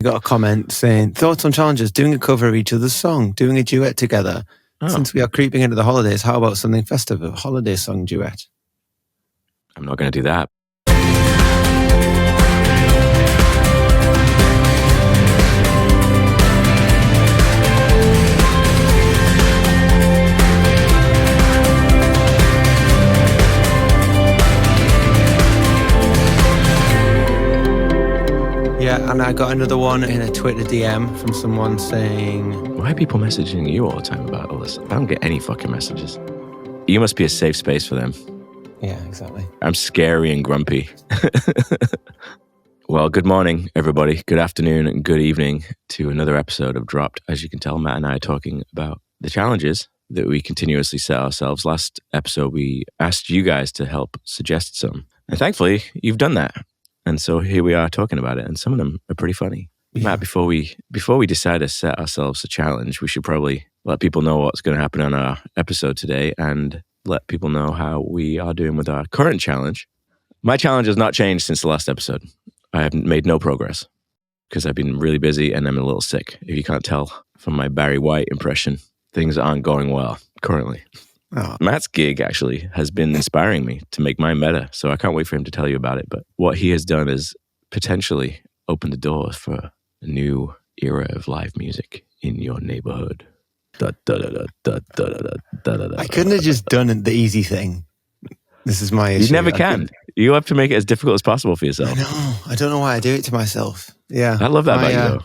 We got a comment saying, thoughts on challenges, doing a cover of each other's song, doing a duet together. Oh. Since we are creeping into the holidays, how about something festive, a holiday song duet? I'm not going to do that. Yeah, and I got another one in a Twitter DM from someone saying... Why are people messaging you all the time about all this? I don't get any fucking messages. You must be a safe space for them. Yeah, exactly. I'm scary and grumpy. Well, good morning, everybody. Good afternoon and good evening to another episode of Dropped. As you can tell, Matt and I are talking about the challenges that we continuously set ourselves. Last episode, we asked you guys to help suggest some. And thankfully, you've done that. And so here we are talking about it, and some of them are pretty funny. Yeah. Matt, before we decide to set ourselves a challenge, we should probably let people know what's going to happen on our episode today and let people know how we are doing with our current challenge. My challenge has not changed since the last episode. I have made no progress because I've been really busy and I'm a little sick. If you can't tell from my Barry White impression, things aren't going well currently. Oh. Matt's gig actually has been inspiring me to make mine better, so I can't wait for him to tell you about it. But what he has done is potentially open the doors for a new era of live music in your neighborhood. I couldn't have just done the easy thing. This is my issue. You never can. You have to make it as difficult as possible for yourself. I know. I don't know why I do it to myself. Yeah. I love that about you, though.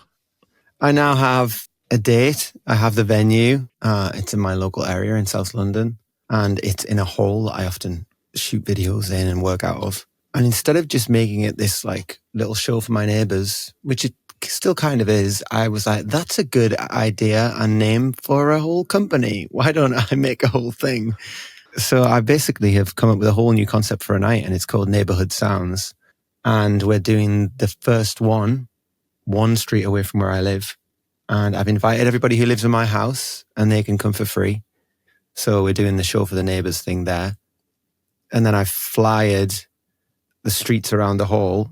I now have a date. I have the venue. It's in my local area in South London. And it's in a hole that I often shoot videos in and work out of. And instead of just making it this like little show for my neighbors, which it still kind of is, I was like, that's a good idea and name for a whole company. Why don't I make a whole thing? So I basically have come up with a whole new concept for a night, and it's called Neighborhood Sounds. And we're doing the first one street away from where I live. And I've invited everybody who lives in my house, and they can come for free. So we're doing the show for the neighbors thing there. And then I flyered the streets around the hall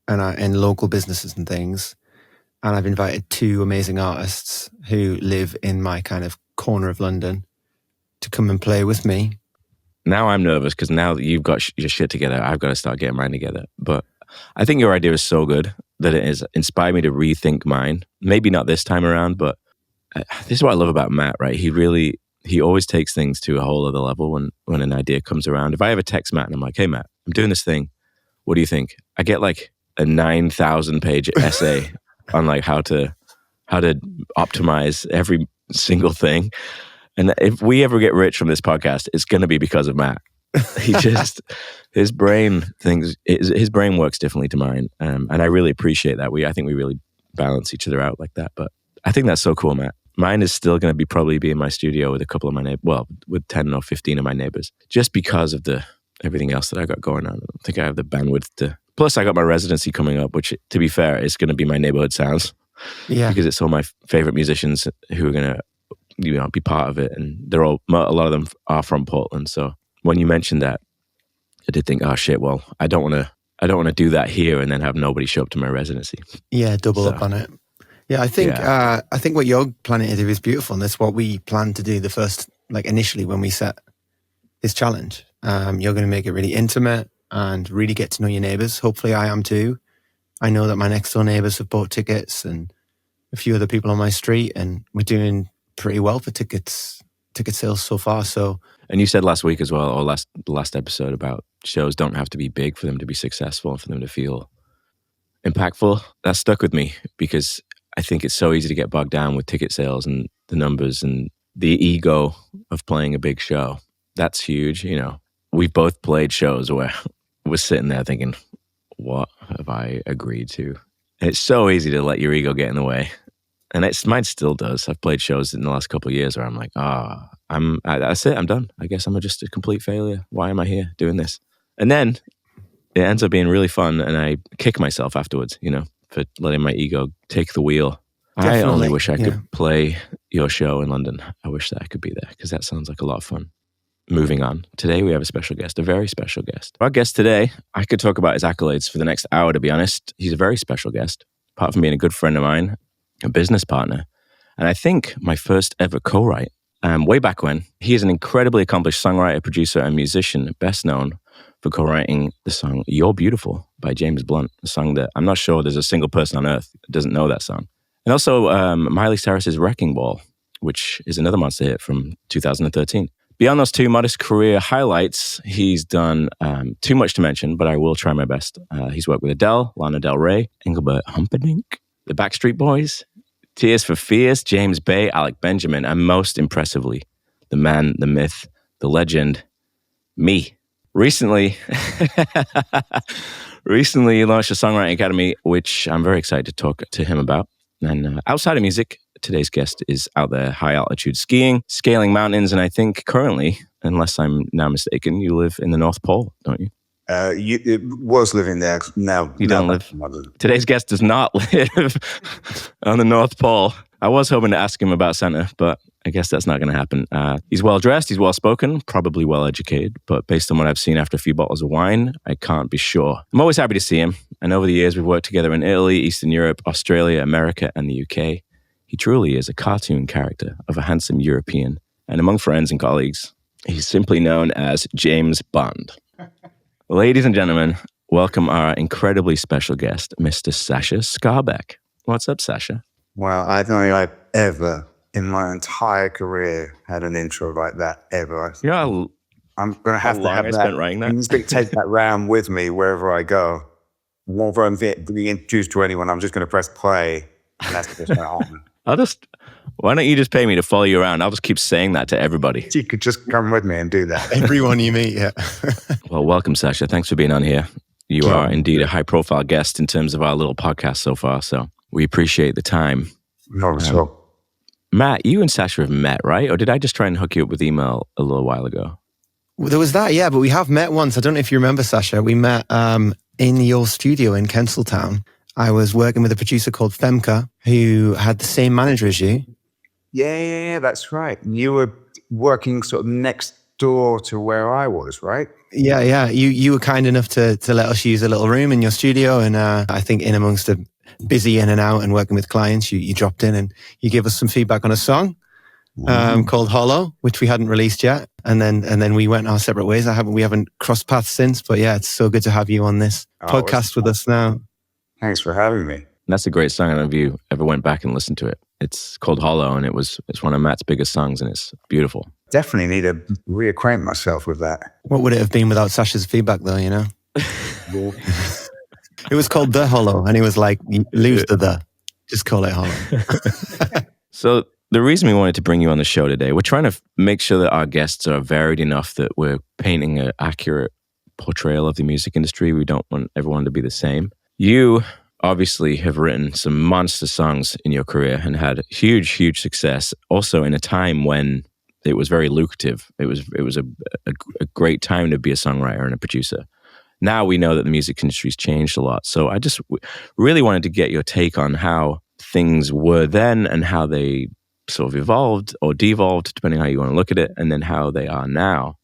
and in local businesses and things. And I've invited 2 amazing artists who live in my kind of corner of London to come and play with me. Now I'm nervous because now that you've got your shit together, I've got to start getting mine together. But I think your idea is so good that it has inspired me to rethink mine. Maybe not this time around, but this is what I love about Matt, right? He always takes things to a whole other level when an idea comes around. If I ever text Matt and I'm like, hey, Matt, I'm doing this thing. What do you think? I get like a 9,000 page essay on like how to optimize every single thing. And if we ever get rich from this podcast, it's going to be because of Matt. His brain works differently to mine. And I really appreciate that. I think we really balance each other out like that. But I think that's so cool, Matt. Mine is still going to probably be in my studio with a couple of my neighbors, well, with 10 or 15 of my neighbors, just because of everything else that I got going on. I don't think I have the bandwidth to. Plus, I got my residency coming up, which, to be fair, is going to be my neighborhood sounds. Yeah. Because it's all my favorite musicians who are going to, be part of it, and a lot of them are from Portland. So when you mentioned that, I did think, oh shit, well, I don't want to do that here and then have nobody show up to my residency. Yeah, double up on it. Yeah, I think what you're planning to do is beautiful, and that's what we plan to do the first, like initially when we set this challenge. You're going to make it really intimate and really get to know your neighbors. Hopefully I am too. I know that my next door neighbors have bought tickets and a few other people on my street, and we're doing pretty well for ticket sales so far. So, and you said last week as well, or last episode, about shows don't have to be big for them to be successful, for them to feel impactful. That stuck with me because I think it's so easy to get bogged down with ticket sales and the numbers and the ego of playing a big show. That's huge. We've both played shows where we're sitting there thinking, what have I agreed to? And it's so easy to let your ego get in the way. And mine still does. I've played shows in the last couple of years where I'm like, that's it, I'm done. I guess I'm just a complete failure. Why am I here doing this? And then it ends up being really fun, and I kick myself afterwards, for letting my ego take the wheel. Definitely. I only wish I could play your show in London. I wish that I could be there, because that sounds like a lot of fun. Moving on. Today we have a special guest, a very special guest. Our guest today, I could talk about his accolades for the next hour, to be honest. He's a very special guest. apart from being a good friend of mine, a business partner, and I think my first ever co-write. Way back when. He is an incredibly accomplished songwriter, producer, and musician, best known for co-writing the song You're Beautiful by James Blunt, a song that I'm not sure there's a single person on earth that doesn't know that song. And also Miley Cyrus's Wrecking Ball, which is another monster hit from 2013. Beyond those two modest career highlights, he's done too much to mention, but I will try my best. He's worked with Adele, Lana Del Rey, Engelbert Humperdinck, the Backstreet Boys, Tears for Fears, James Bay, Alec Benjamin, and most impressively, the man, the myth, the legend, me. Recently, he launched a Songwriting Academy, which I'm very excited to talk to him about. And outside of music, today's guest is out there high altitude skiing, scaling mountains, and I think currently, unless I'm now mistaken, you live in the North Pole, don't you? It was living there. Now you don't live. Today's guest does not live on the North Pole. I was hoping to ask him about Santa, but I guess that's not going to happen. He's well dressed, he's well spoken, probably well educated, but based on what I've seen after a few bottles of wine, I can't be sure. I'm always happy to see him, and over the years we've worked together in Italy, Eastern Europe, Australia, America, and the UK. He truly is a cartoon character of a handsome European, and among friends and colleagues, he's simply known as James Bond. Ladies and gentlemen, welcome our incredibly special guest, Mr. Sacha Skarbek. What's up, Sacha? Well, I don't think I've ever, in my entire career, had an intro like that, ever. Yeah, I'm going to have that. Writing that. I'm going to take that round with me wherever I go. Whenever I'm being introduced to anyone, I'm just going to press play, and that's just my on. Why don't you just pay me to follow you around? I'll just keep saying that to everybody. You could just come with me and do that. Everyone you meet, yeah. Well, welcome, Sacha. Thanks for being on here. You are indeed a high-profile guest in terms of our little podcast so far, so we appreciate the time. No, so. Matt, you and Sacha have met, right? Or did I just try and hook you up with email a little while ago? Well, there was that, yeah, but we have met once. I don't know if you remember, Sacha. We met in your studio in Kenseltown. I was working with a producer called Femke, who had the same manager as you. Yeah, that's right. You were working sort of next door to where I was, right? Yeah. You were kind enough to let us use a little room in your studio, and I think in amongst the busy in and out and working with clients, you dropped in and you gave us some feedback on a song called Hollow, which we hadn't released yet, and then we went our separate ways. We haven't crossed paths since, but yeah, it's so good to have you on this podcast with us now. Thanks for having me. That's a great song. I don't know if you ever went back and listened to it. It's called Hollow, and it's one of Matt's biggest songs, and it's beautiful. Definitely need to reacquaint myself with that. What would it have been without Sacha's feedback, though, you know? It was called The Hollow, and he was like, lose the. Just call it Hollow. So the reason we wanted to bring you on the show today, we're trying to make sure that our guests are varied enough that we're painting an accurate portrayal of the music industry. We don't want everyone to be the same. You obviously have written some monster songs in your career and had huge success, also in a time when it was very lucrative. It was a great time to be a songwriter and a producer. Now we know that the music industry's changed a lot. So I just really wanted to get your take on how things were then and how they sort of evolved or devolved, depending on how you want to look at it, and then how they are now.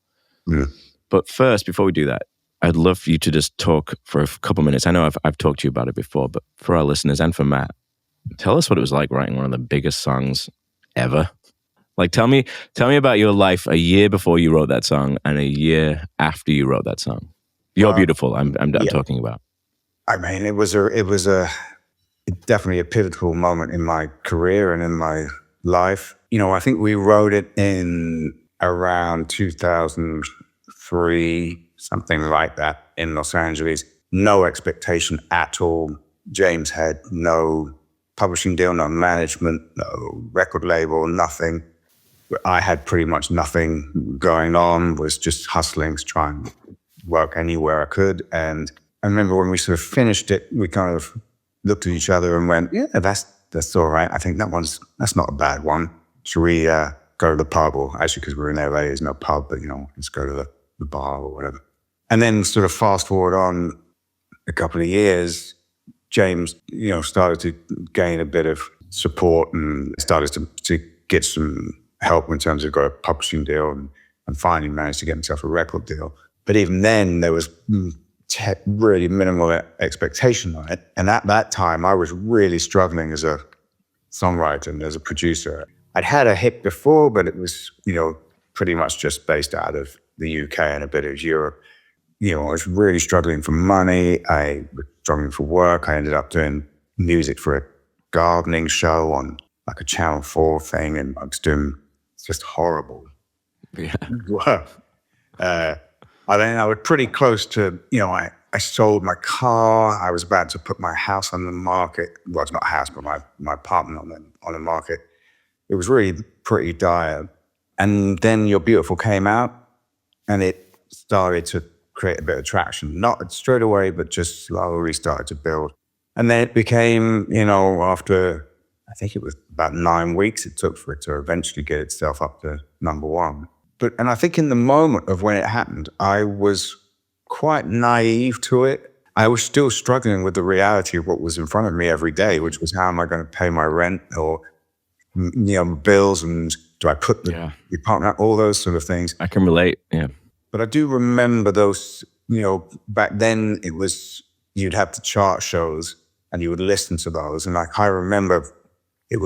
Yeah. But first, before we do that, I'd love for you to just talk for a couple minutes. I know I've talked to you about it before, but for our listeners and for Matt, tell us what it was like writing one of the biggest songs ever. Like, tell me about your life a year before you wrote that song and a year after you wrote that song. You're Beautiful. I'm talking about. I mean, it was definitely a pivotal moment in my career and in my life. You know, I think we wrote it in around 2003. Something like that in Los Angeles. No expectation at all. James had no publishing deal, no management, no record label, nothing. I had pretty much nothing going on, was just hustling to try and work anywhere I could. And I remember when we sort of finished it, we kind of looked at each other and went, yeah, that's all right. I think that's not a bad one. Should we go to the pub? Or actually, because we're in LA, there's no pub, but, you know, let's go to the bar or whatever. And then sort of fast forward on a couple of years, James, you know, started to gain a bit of support and started to get some help in terms of got a publishing deal and finally managed to get himself a record deal. But even then, there was really minimal expectation on it. And at that time, I was really struggling as a songwriter and as a producer. I'd had a hit before, but it was, pretty much just based out of the UK and a bit of Europe. I was really struggling for money. I was struggling for work. I ended up doing music for a gardening show on like a Channel 4 thing, and I was doing just horrible work. I was pretty close to, I sold my car. I was about to put my house on the market. Well, it's not a house, but my apartment on the market. It was really pretty dire. And then You're Beautiful came out, and it started to create a bit of traction. Not straight away, but just slowly started to build. And then it became, after, I think it was about 9 weeks it took for it to eventually get itself up to number one. And I think in the moment of when it happened, I was quite naive to it. I was still struggling with the reality of what was in front of me every day, which was, how am I going to pay my rent or, bills, and do I put the apartment out, all those sort of things. I can relate, yeah. But I do remember those, back then it was, you'd have the chart shows and you would listen to those. And I remember it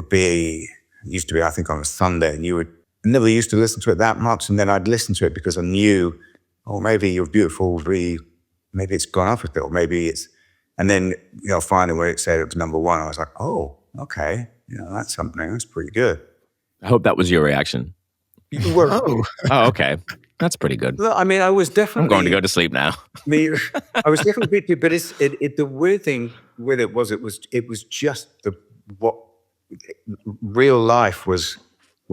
used to be, I think, on a Sunday, and I never used to listen to it that much. And then I'd listen to it because I knew, maybe You're Beautiful maybe it's gone up a bit, or maybe it's, and then, finally when it said it was number one, I was like, oh, okay, that's something, that's pretty good. I hope that was your reaction. Oh, okay. That's pretty good. I mean, I was definitely... I'm going to go to sleep now. I was definitely too, but the weird thing with it was just what real life was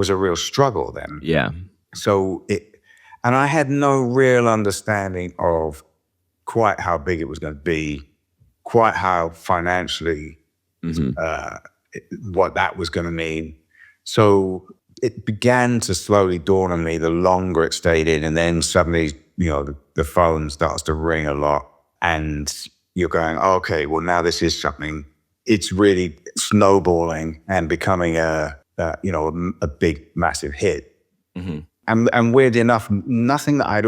a real struggle then. Yeah. So and I had no real understanding of quite how big it was going to be, quite how financially, what that was going to mean. So it began to slowly dawn on me the longer it stayed in, and then suddenly, the phone starts to ring a lot, and you're going, okay, well, now this is something. It's really snowballing and becoming a big, massive hit. Mm-hmm. And weird enough, nothing that I'd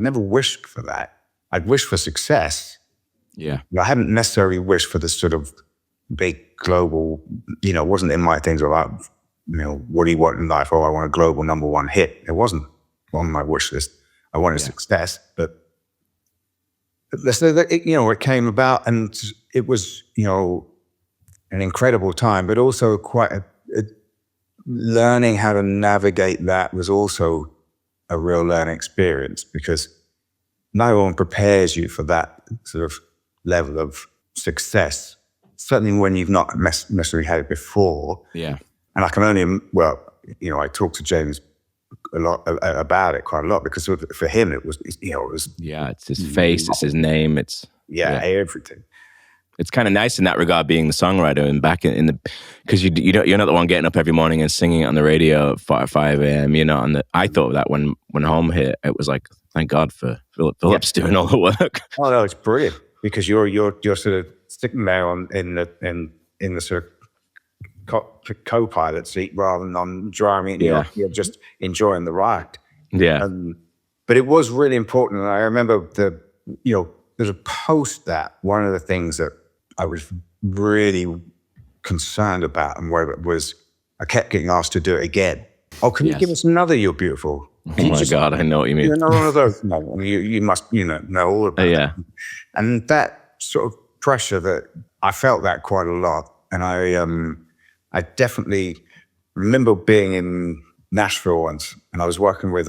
never wished for that. I'd wished for success. Yeah. I hadn't necessarily wished for this sort of big global, wasn't in my things about, what do you want in life? Oh, I want a global number one hit. It wasn't on my wish list. I wanted success, but so that it came about, and it was, an incredible time, but also quite learning how to navigate that was also a real learning experience, because no one prepares you for that sort of level of success, certainly when you've not necessarily had it before. Yeah. And I can only, I talked to James a lot about it, quite a lot, because for him it was, yeah, it's his face, it's his name, it's everything. It's kind of nice in that regard, being the songwriter and back in the, because you're not the one getting up every morning and singing it on the radio at 5 a.m. I thought that when Home hit, it was like, thank God for Phillips doing all the work. Oh no, it's brilliant, because you're sort of sitting there in the sort of co-pilot seat rather than on driving. You're just enjoying the ride. Yeah. But it was really important, and I remember there's a post that one of the things that I was really concerned about, and where it was, I kept getting asked to do it again. Oh, can you give us another You're Beautiful? Oh my God, I know what you mean. You know one of those? No, you must know all about it. And that sort of pressure, that I felt that quite a lot. And I definitely remember being in Nashville once, and I was working with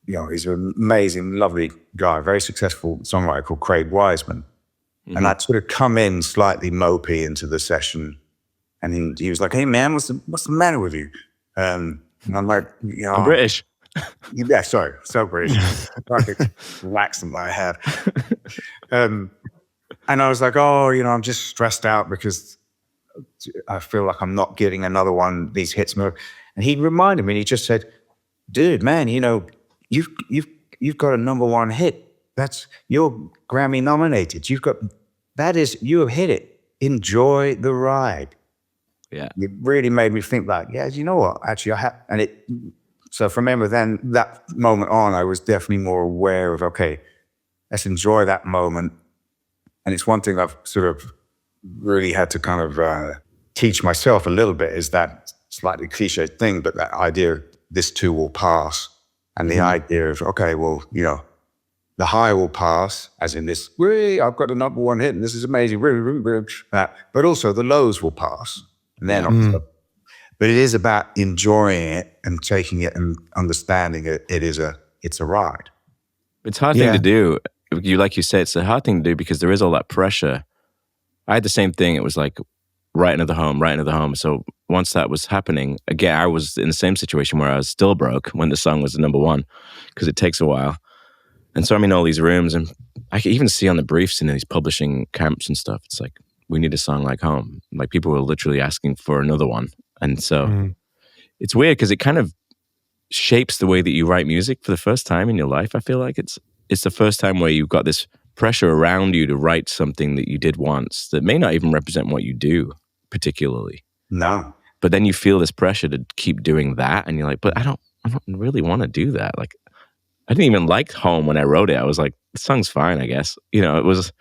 he's an amazing, lovely guy, very successful songwriter called Craig Wiseman. Mm-hmm. And I'd sort of come in slightly mopey into the session, and he was like, "Hey man, what's the matter with you?" And I'm like, I'm British. Yeah, sorry, so British. Like a accent that I had. And I was like, "Oh, I'm just stressed out because I feel like I'm not getting another one, these hits." And he reminded me, and he just said, "Dude, man, you've got a number one hit. You're Grammy nominated. You have hit it. Enjoy the ride." Yeah. It really made me think like, you know what? Actually, I have, so from that moment on, I was definitely more aware of, okay, let's enjoy that moment. And it's one thing I've sort of really had to kind of teach myself a little bit, is that slightly cliche thing, but that idea, this too will pass. And the idea of, okay, well, you know, the high will pass, as in this, I've got a number one hit and this is amazing, but also the lows will pass. And then, but it is about enjoying it and taking it and understanding it. It's a ride. It's a hard thing to do. Like you said, it's a hard thing to do because there is all that pressure. I had the same thing. It was like right into the home. So once that was happening, again, I was in the same situation where I was still broke when the song was the number one, because it takes a while. And so I'm in all these rooms, and I can even see on the briefs in these publishing camps and stuff, it's like, we need a song like Home. Like, people were literally asking for another one. And so it's weird because it kind of shapes the way that you write music for the first time in your life. I feel like it's the first time where you've got this pressure around you to write something that you did once that may not even represent what you do particularly. No. But then you feel this pressure to keep doing that, and you're like, but I don't really want to do that. Like, I didn't even like Home when I wrote it. I was like, the song's fine, I guess. You know, it was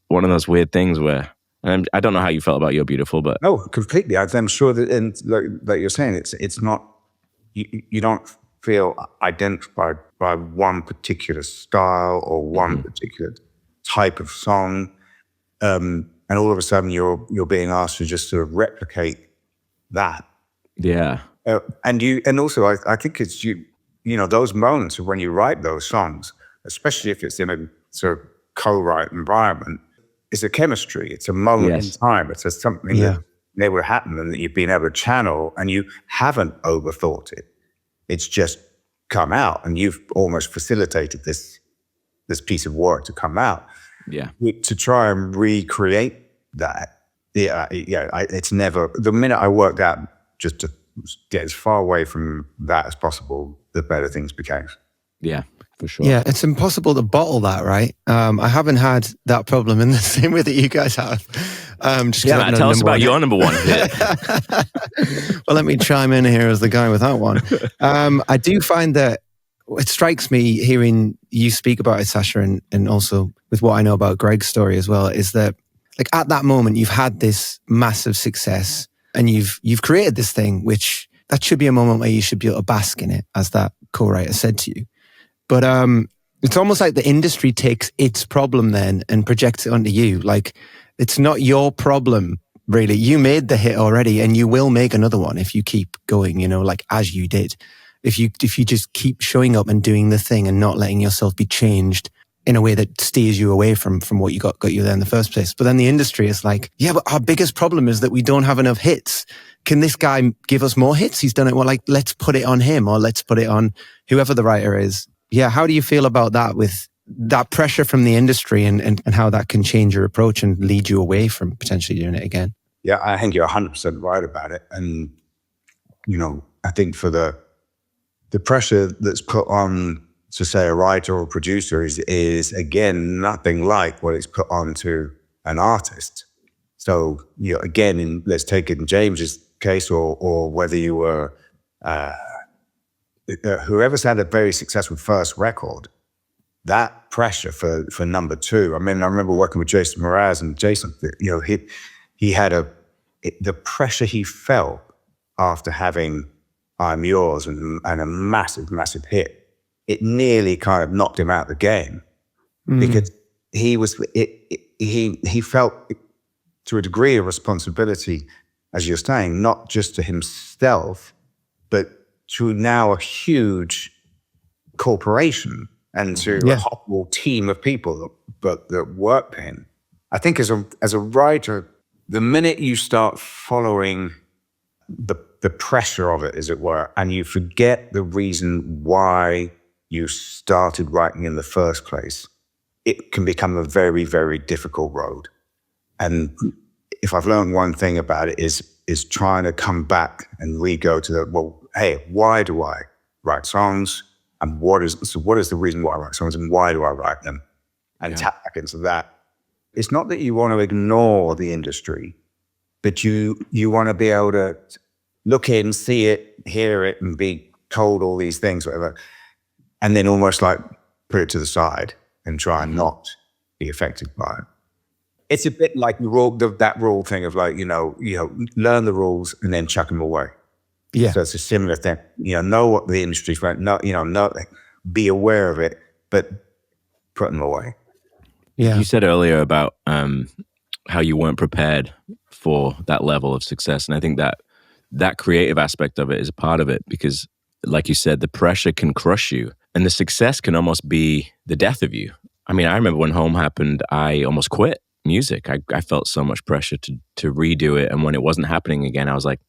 one of those weird things where, and I don't know how you felt about You're Beautiful, but... No, completely. I'm sure that, and like you're saying, it's not, you don't feel identified by one particular style or one particular type of song. And all of a sudden you're being asked to just sort of replicate that. Yeah. And also I think it's you know, those moments of when you write those songs, especially if it's in a sort of co-write environment, it's a chemistry. It's a moment in time. It's something that never happened and that you've been able to channel, and you haven't overthought it. It's just come out, and you've almost facilitated this piece of work to come out. Yeah. To try and recreate that. It's never, the minute I worked out just to get as far away from that as possible, the better things became. Yeah, for sure. Yeah, it's impossible to bottle that, right? I haven't had that problem in the same way that you guys have. Tell us about your number one hit. Well, let me chime in here as the guy without one. I do find that it strikes me hearing you speak about it, Sacha, and also with what I know about Greg's story as well, is that like at that moment you've had this massive success and you've created this thing, which that should be a moment where you should be able to bask in it, as that co-writer said to you. But it's almost like the industry takes its problem then and projects it onto you. Like, it's not your problem, really. You made the hit already, and you will make another one if you keep going, you know, like as you did. If you just keep showing up and doing the thing and not letting yourself be changed in a way that steers you away from what you got you there in the first place. But then the industry is like, yeah, but our biggest problem is that we don't have enough hits. Can this guy give us more hits? He's done it well. Like, let's put it on him, or let's put it on whoever the writer is. Yeah, how do you feel about that, with that pressure from the industry and how that can change your approach and lead you away from potentially doing it again? Yeah, I think you're 100% right about it. And, you know, I think for the pressure that's put on to, say, a writer or producer is again, nothing like what is put on to an artist. So, you know, again, let's take it in James's case, or whether you were... whoever's had a very successful first record, that pressure for number two. I mean, I remember working with Jason Mraz, and Jason, you know, he had the pressure he felt after having I'm Yours and a massive, massive hit. It nearly kind of knocked him out of the game because he felt to a degree of responsibility, as you're saying, not just to himself, but to now a huge corporation and to a whole team of people that work for him. I think as a writer, the minute you start following the pressure of it, as it were, and you forget the reason why you started writing in the first place, it can become a very, very difficult road. And if I've learned one thing about it is trying to come back and re-go to hey, why do I write songs? And what is the reason why I write songs, and why do I write them? And tap back into that. It's not that you want to ignore the industry, but you want to be able to look in, see it, hear it, and be told all these things, whatever, and then almost like put it to the side and try and not be affected by it. It's a bit like that rule thing of like, learn the rules and then chuck them away. Yeah. So it's a similar thing. Know what the industry's like, be aware of it, but put them away. Yeah. You said earlier about how you weren't prepared for that level of success. And I think that creative aspect of it is a part of it because, like you said, the pressure can crush you and the success can almost be the death of you. I mean, I remember when Home happened, I almost quit music. I felt so much pressure to redo it. And when it wasn't happening again, I was like,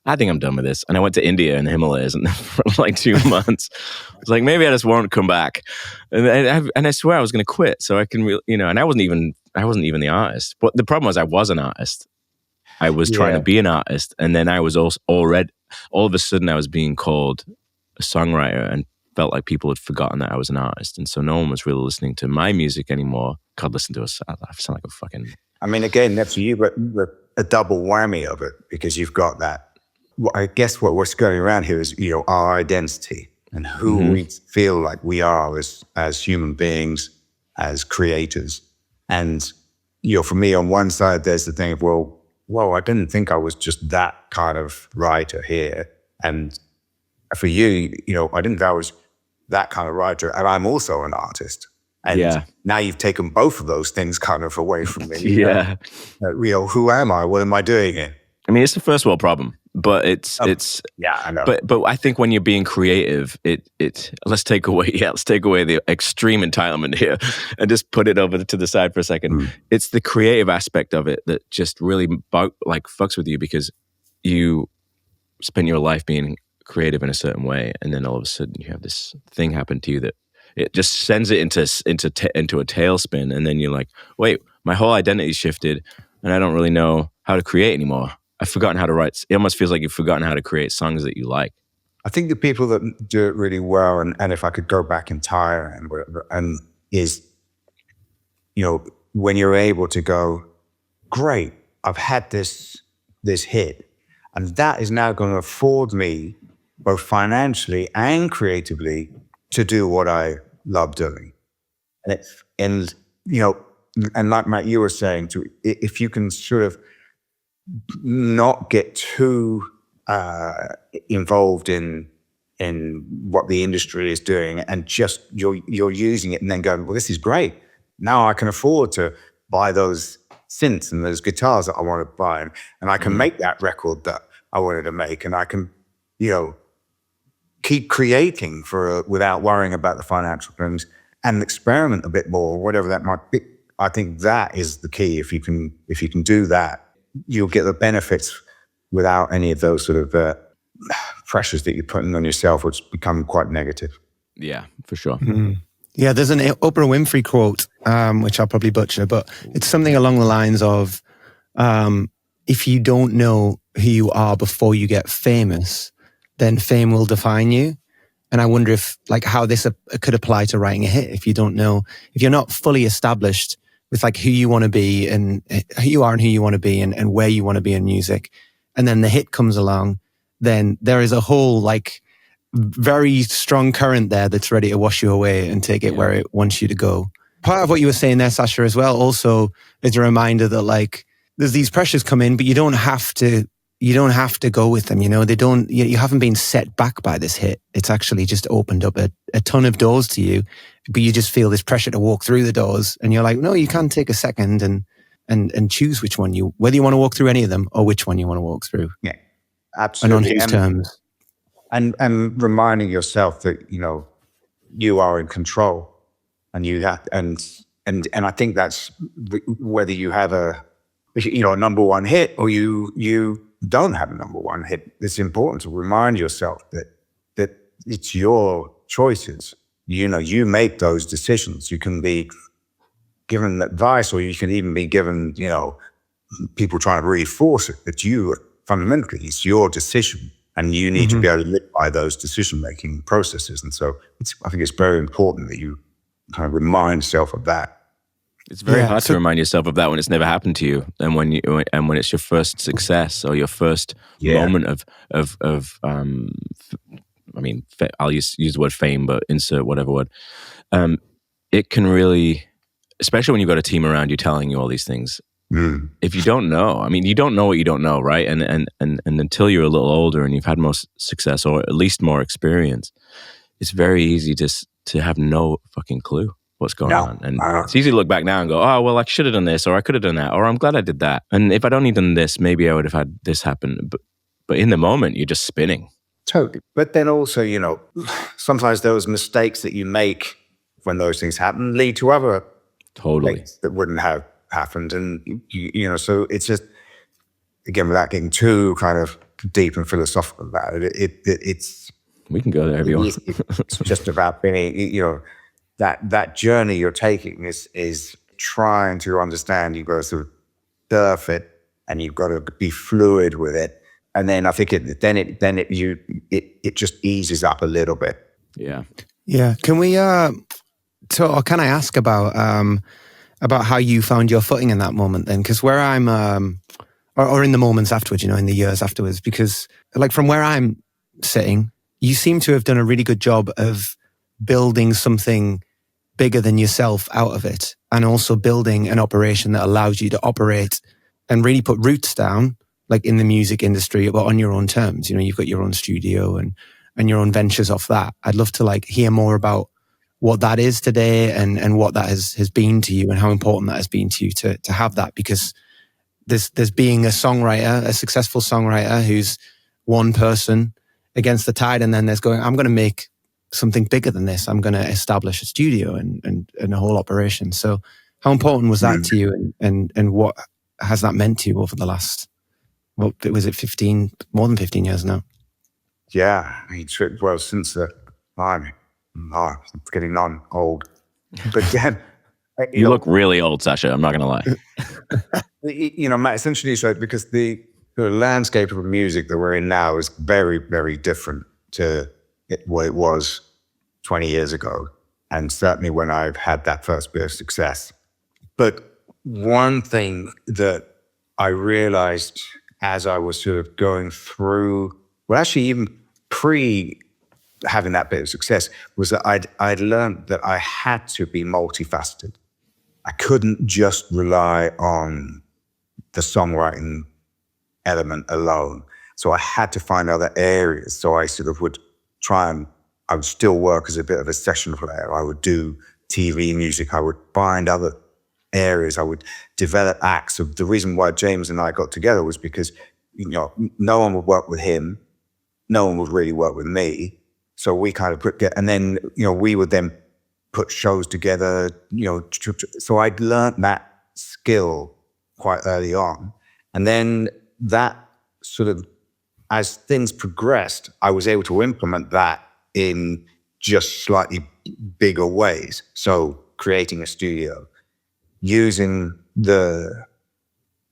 I think I'm done with this. And I went to India and the Himalayas and for like 2 months. I was like, maybe I just won't come back. And I swear I was going to quit. So I can really, and I wasn't even the artist. But the problem was I was an artist. I was trying to be an artist. And then I was also already, all of a sudden I was being called a songwriter and felt like people had forgotten that I was an artist. And so no one was really listening to my music anymore. God, listen to us. I sound like a fucking... I mean, again, that's you, but a double whammy of it because you've got that. I guess what's going around here is, our identity and who we feel like we are as human beings, as creators. And, for me, on one side, there's the thing of, well, I didn't think I was just that kind of writer here. And for you, I didn't think I was that kind of writer. And I'm also an artist. And now you've taken both of those things kind of away from me. Yeah. Who am I? What am I doing here? I mean, it's a first world problem. But it's yeah, I know. But I think when you're being creative, let's take away the extreme entitlement here and just put it over to the side for a second. It's the creative aspect of it that just really fucks with you because you spend your life being creative in a certain way, and then all of a sudden you have this thing happen to you that it just sends it into a tailspin, and then you're like, wait, my whole identity shifted, and I don't really know how to create anymore. I've forgotten how to write. It almost feels like you've forgotten how to create songs that you like. I think the people that do it really well, and if I could go back in time, and is, when you're able to go, great, I've had this hit, and that is now going to afford me both financially and creatively to do what I love doing. And like Matt, you were saying, if you can sort of not get too involved in what the industry is doing, and just you're using it and then going, well, this is great. Now I can afford to buy those synths and those guitars that I want to buy, and I can make that record that I wanted to make, and I can, keep creating without worrying about the financial things and experiment a bit more, whatever that might be. I think that is the key. If you can do that, you'll get the benefits without any of those sort of pressures that you're putting on yourself, which become quite negative. Yeah, for sure. Mm-hmm. Yeah, there's an Oprah Winfrey quote, which I'll probably butcher, but it's something along the lines of, if you don't know who you are before you get famous, then fame will define you. And I wonder if, how this could apply to writing a hit. If you're not fully established with who you want to be and who you are and who you want to be and where you want to be in music, and then the hit comes along, then there is a whole very strong current there that's ready to wash you away and take it where it wants you to go. Part of what you were saying there, Sacha, as well, also is a reminder that there's these pressures come in, but you don't have to go with them. You haven't been set back by this hit. It's actually just opened up a ton of doors to you, but you just feel this pressure to walk through the doors, and you're like, no, you can take a second and choose which one whether you want to walk through any of them or which one you want to walk through. Yeah, absolutely. And on whose terms. And reminding yourself that, you are in control, and you have, and I think that's whether you have a number one hit or you don't have a number one hit. It's important to remind yourself that it's your choices. You make those decisions. You can be given advice, or you can even be given, people trying to reinforce it, but fundamentally, it's your decision, and you need to be able to live by those decision-making processes. And so I think it's very important that you kind of remind yourself of that. It's very hard to remind yourself of that when it's never happened to you, and when it's your first success or your first moment of I mean, I'll use the word fame, but insert whatever word. it can really, especially when you've got a team around you telling you all these things. If you don't know, I mean, you don't know what you don't know, right? And until you're a little older and you've had more success or at least more experience, it's very easy to have no fucking clue what's going on. And it's easy to look back now and go, oh, well, I should have done this, or I could have done that, or I'm glad I did that. And if I'd only done this, maybe I would have had this happen. But in the moment, you're just spinning. Totally. But then also, sometimes those mistakes that you make when those things happen lead to other things that wouldn't have happened. And, so it's just, again, without getting too kind of deep and philosophical about it, it's... We can go there if you want. It's just about being, that journey you're taking is trying to understand. You've got to sort of surf it, and you've got to be fluid with it. And then I think it just eases up a little bit. Yeah. Yeah. Can we, or can I ask about how you found your footing in that moment then? Because where I'm, or in the moments afterwards, in the years afterwards, because like from where I'm sitting, you seem to have done a really good job of building something bigger than yourself out of it, and also building an operation that allows you to operate and really put roots down, like in the music industry, but on your own terms. You've got your own studio and your own ventures off that. I'd love to hear more about what that is today and what that has been to you and how important that has been to you to have that, because there's being a songwriter, a successful songwriter who's one person against the tide, and then there's going, I'm going to make something bigger than this. I'm going to establish a studio and a whole operation. So how important was that to you, and what has that meant to you over the last, what was it, more than 15 years now? Yeah, since I'm getting old. But again, you look really old, Sacha. I'm not going to lie. Matt, essentially, so because the landscape of music that we're in now is very, very different to what it was 20 years ago, and certainly when I've had that first bit of success. But one thing that I realized as I was sort of going through, well, actually even pre having that bit of success, was that I'd learned that I had to be multifaceted. I couldn't just rely on the songwriting element alone. So I had to find other areas. So I sort of would I would still work as a bit of a session player. I would do TV music. I would find other areas. I would develop acts. So the reason why James and I got together was because, no one would work with him. No one would really work with me. So we kind of and then, we would then put shows together, so I'd learned that skill quite early on. And then that sort of, as things progressed, I was able to implement that in just slightly bigger ways. So creating a studio, using the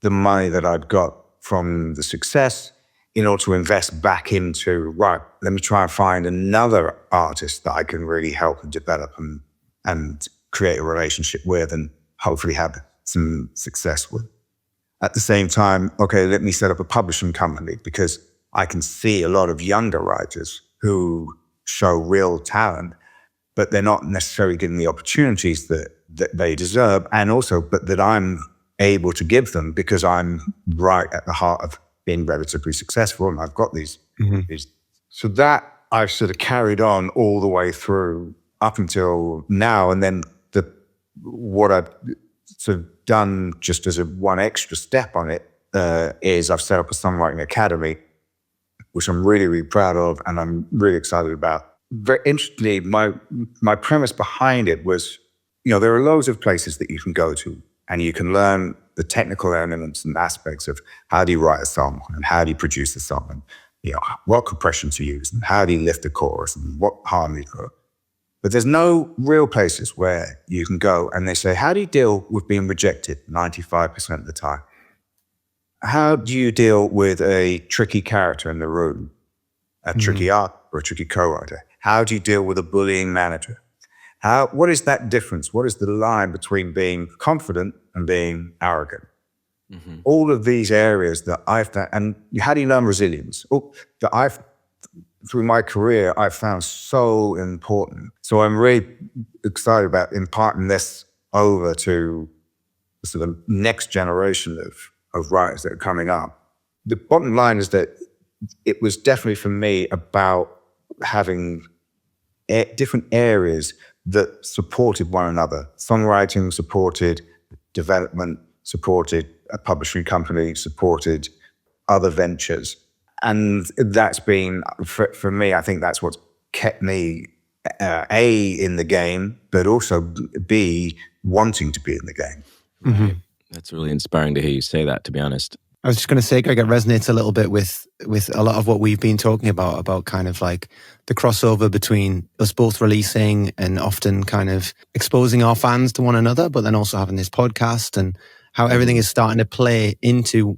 money that I'd got from the success in order to invest back into, right, let me try and find another artist that I can really help and develop and create a relationship with and hopefully have some success with. At the same time, okay, let me set up a publishing company, because I can see a lot of younger writers who show real talent, but they're not necessarily given the opportunities that they deserve, and also, but that I'm able to give them because I'm right at the heart of being relatively successful, and I've got these. So that I've sort of carried on all the way through up until now, and then what I've sort of done just as one extra step on it is I've set up a songwriting academy, which I'm really, really proud of and I'm really excited about. Very interestingly, my premise behind it was, there are loads of places that you can go to and you can learn the technical elements and aspects of how do you write a song and how do you produce a song and what compression to use and how do you lift a chorus and what harmony to put. But there's no real places where you can go and they say, how do you deal with being rejected 95% of the time? How do you deal with a tricky character in the room, a tricky art or a tricky co-writer? How do you deal with a bullying manager? What is that difference? What is the line between being confident and being arrogant? All of these areas that and how do you learn resilience? That I've through my career, I've found so important. So I'm really excited about imparting this over to the sort of next generation of writers that are coming up. The bottom line is that it was definitely for me about having different areas that supported one another. Songwriting supported development, supported a publishing company, supported other ventures. And that's been, for me, I think that's what's kept me, A, in the game, but also B, wanting to be in the game. Mm-hmm. That's really inspiring to hear you say that, to be honest. I was just going to say, Greg, it resonates a little bit with a lot of what we've been talking about kind of like the crossover between us both releasing and often kind of exposing our fans to one another, but then also having this podcast and how everything is starting to play into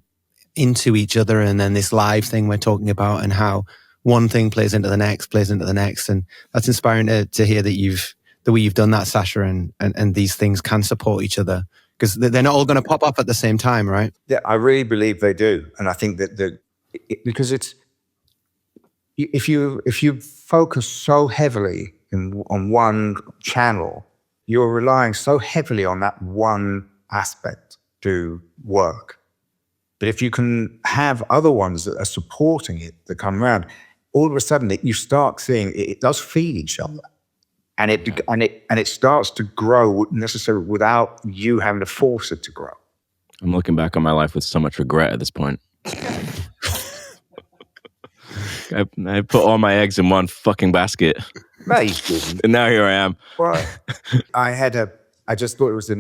each other. And then this live thing we're talking about and how one thing plays into the next. And that's inspiring to hear that the way you've done that, Sacha, and these things can support each other. Because they're not all going to pop up at the same time, right? Yeah, I really believe they do, and I think that because it's if you focus so heavily on one channel, you're relying so heavily on that one aspect to work. But if you can have other ones that are supporting it that come around, all of a sudden you start seeing it does feed each other. And it starts to grow necessarily without you having to force it to grow. I'm looking back on my life with so much regret at this point. I put all my eggs in one fucking basket. No, you didn't. And now here I am. Well, I just thought it was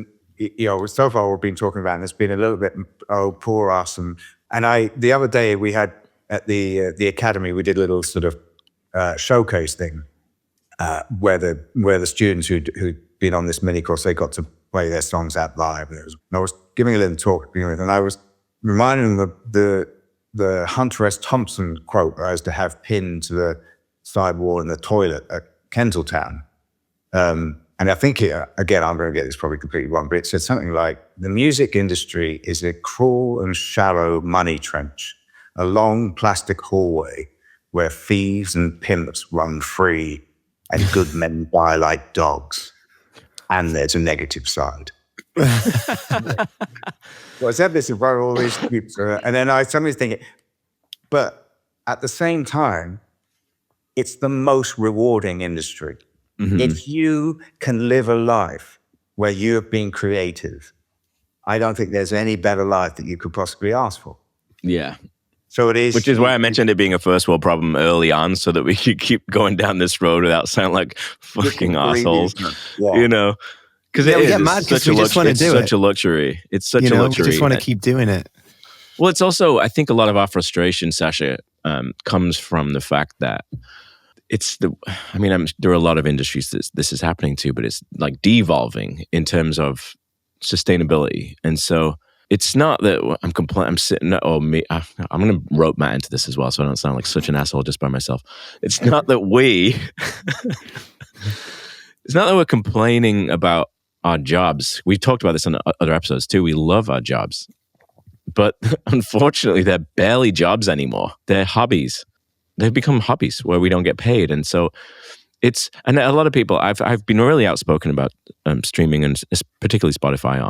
so far we've been talking about, and it's been a little bit, poor us. And the other day we had at the academy, we did a little sort of showcase thing. Where the students who'd been on this mini course, they got to play their songs out live. And I was giving a little talk to begin with, and I was reminding them of the Hunter S. Thompson quote I used to have pinned to the sidewall in the toilet at Kendalltown. And I think again, I'm going to get this probably completely wrong, but it said something like, the music industry is a cruel and shallow money trench, a long plastic hallway where thieves and pimps run free and good men die like dogs. And there's a negative side. Well, I said this in front of all these people, and then I suddenly thinking, but at the same time, it's the most rewarding industry. Mm-hmm. If you can live a life where you have been creative, I don't think there's any better life that you could possibly ask for. Yeah. So it is. Which is why I mentioned it being a first world problem early on, so that we could keep going down this road without sounding like fucking assholes. Yeah. You know? Because we get mad because we just want to do it. It's such a luxury. It's such a luxury. We just want to keep doing it. Well, it's also, I think a lot of our frustration, Sacha, comes from the fact that there are a lot of industries that this is happening to, but it's like devolving in terms of sustainability. And so it's not that I'm complaining. I'm going to rope Matt into this as well, so I don't sound like such an asshole just by myself. It's not that it's not that we're complaining about our jobs. We've talked about this on other episodes too. We love our jobs, but unfortunately, they're barely jobs anymore. They're hobbies. They've become hobbies where we don't get paid, and so and a lot of people. I've been really outspoken about streaming and particularly Spotify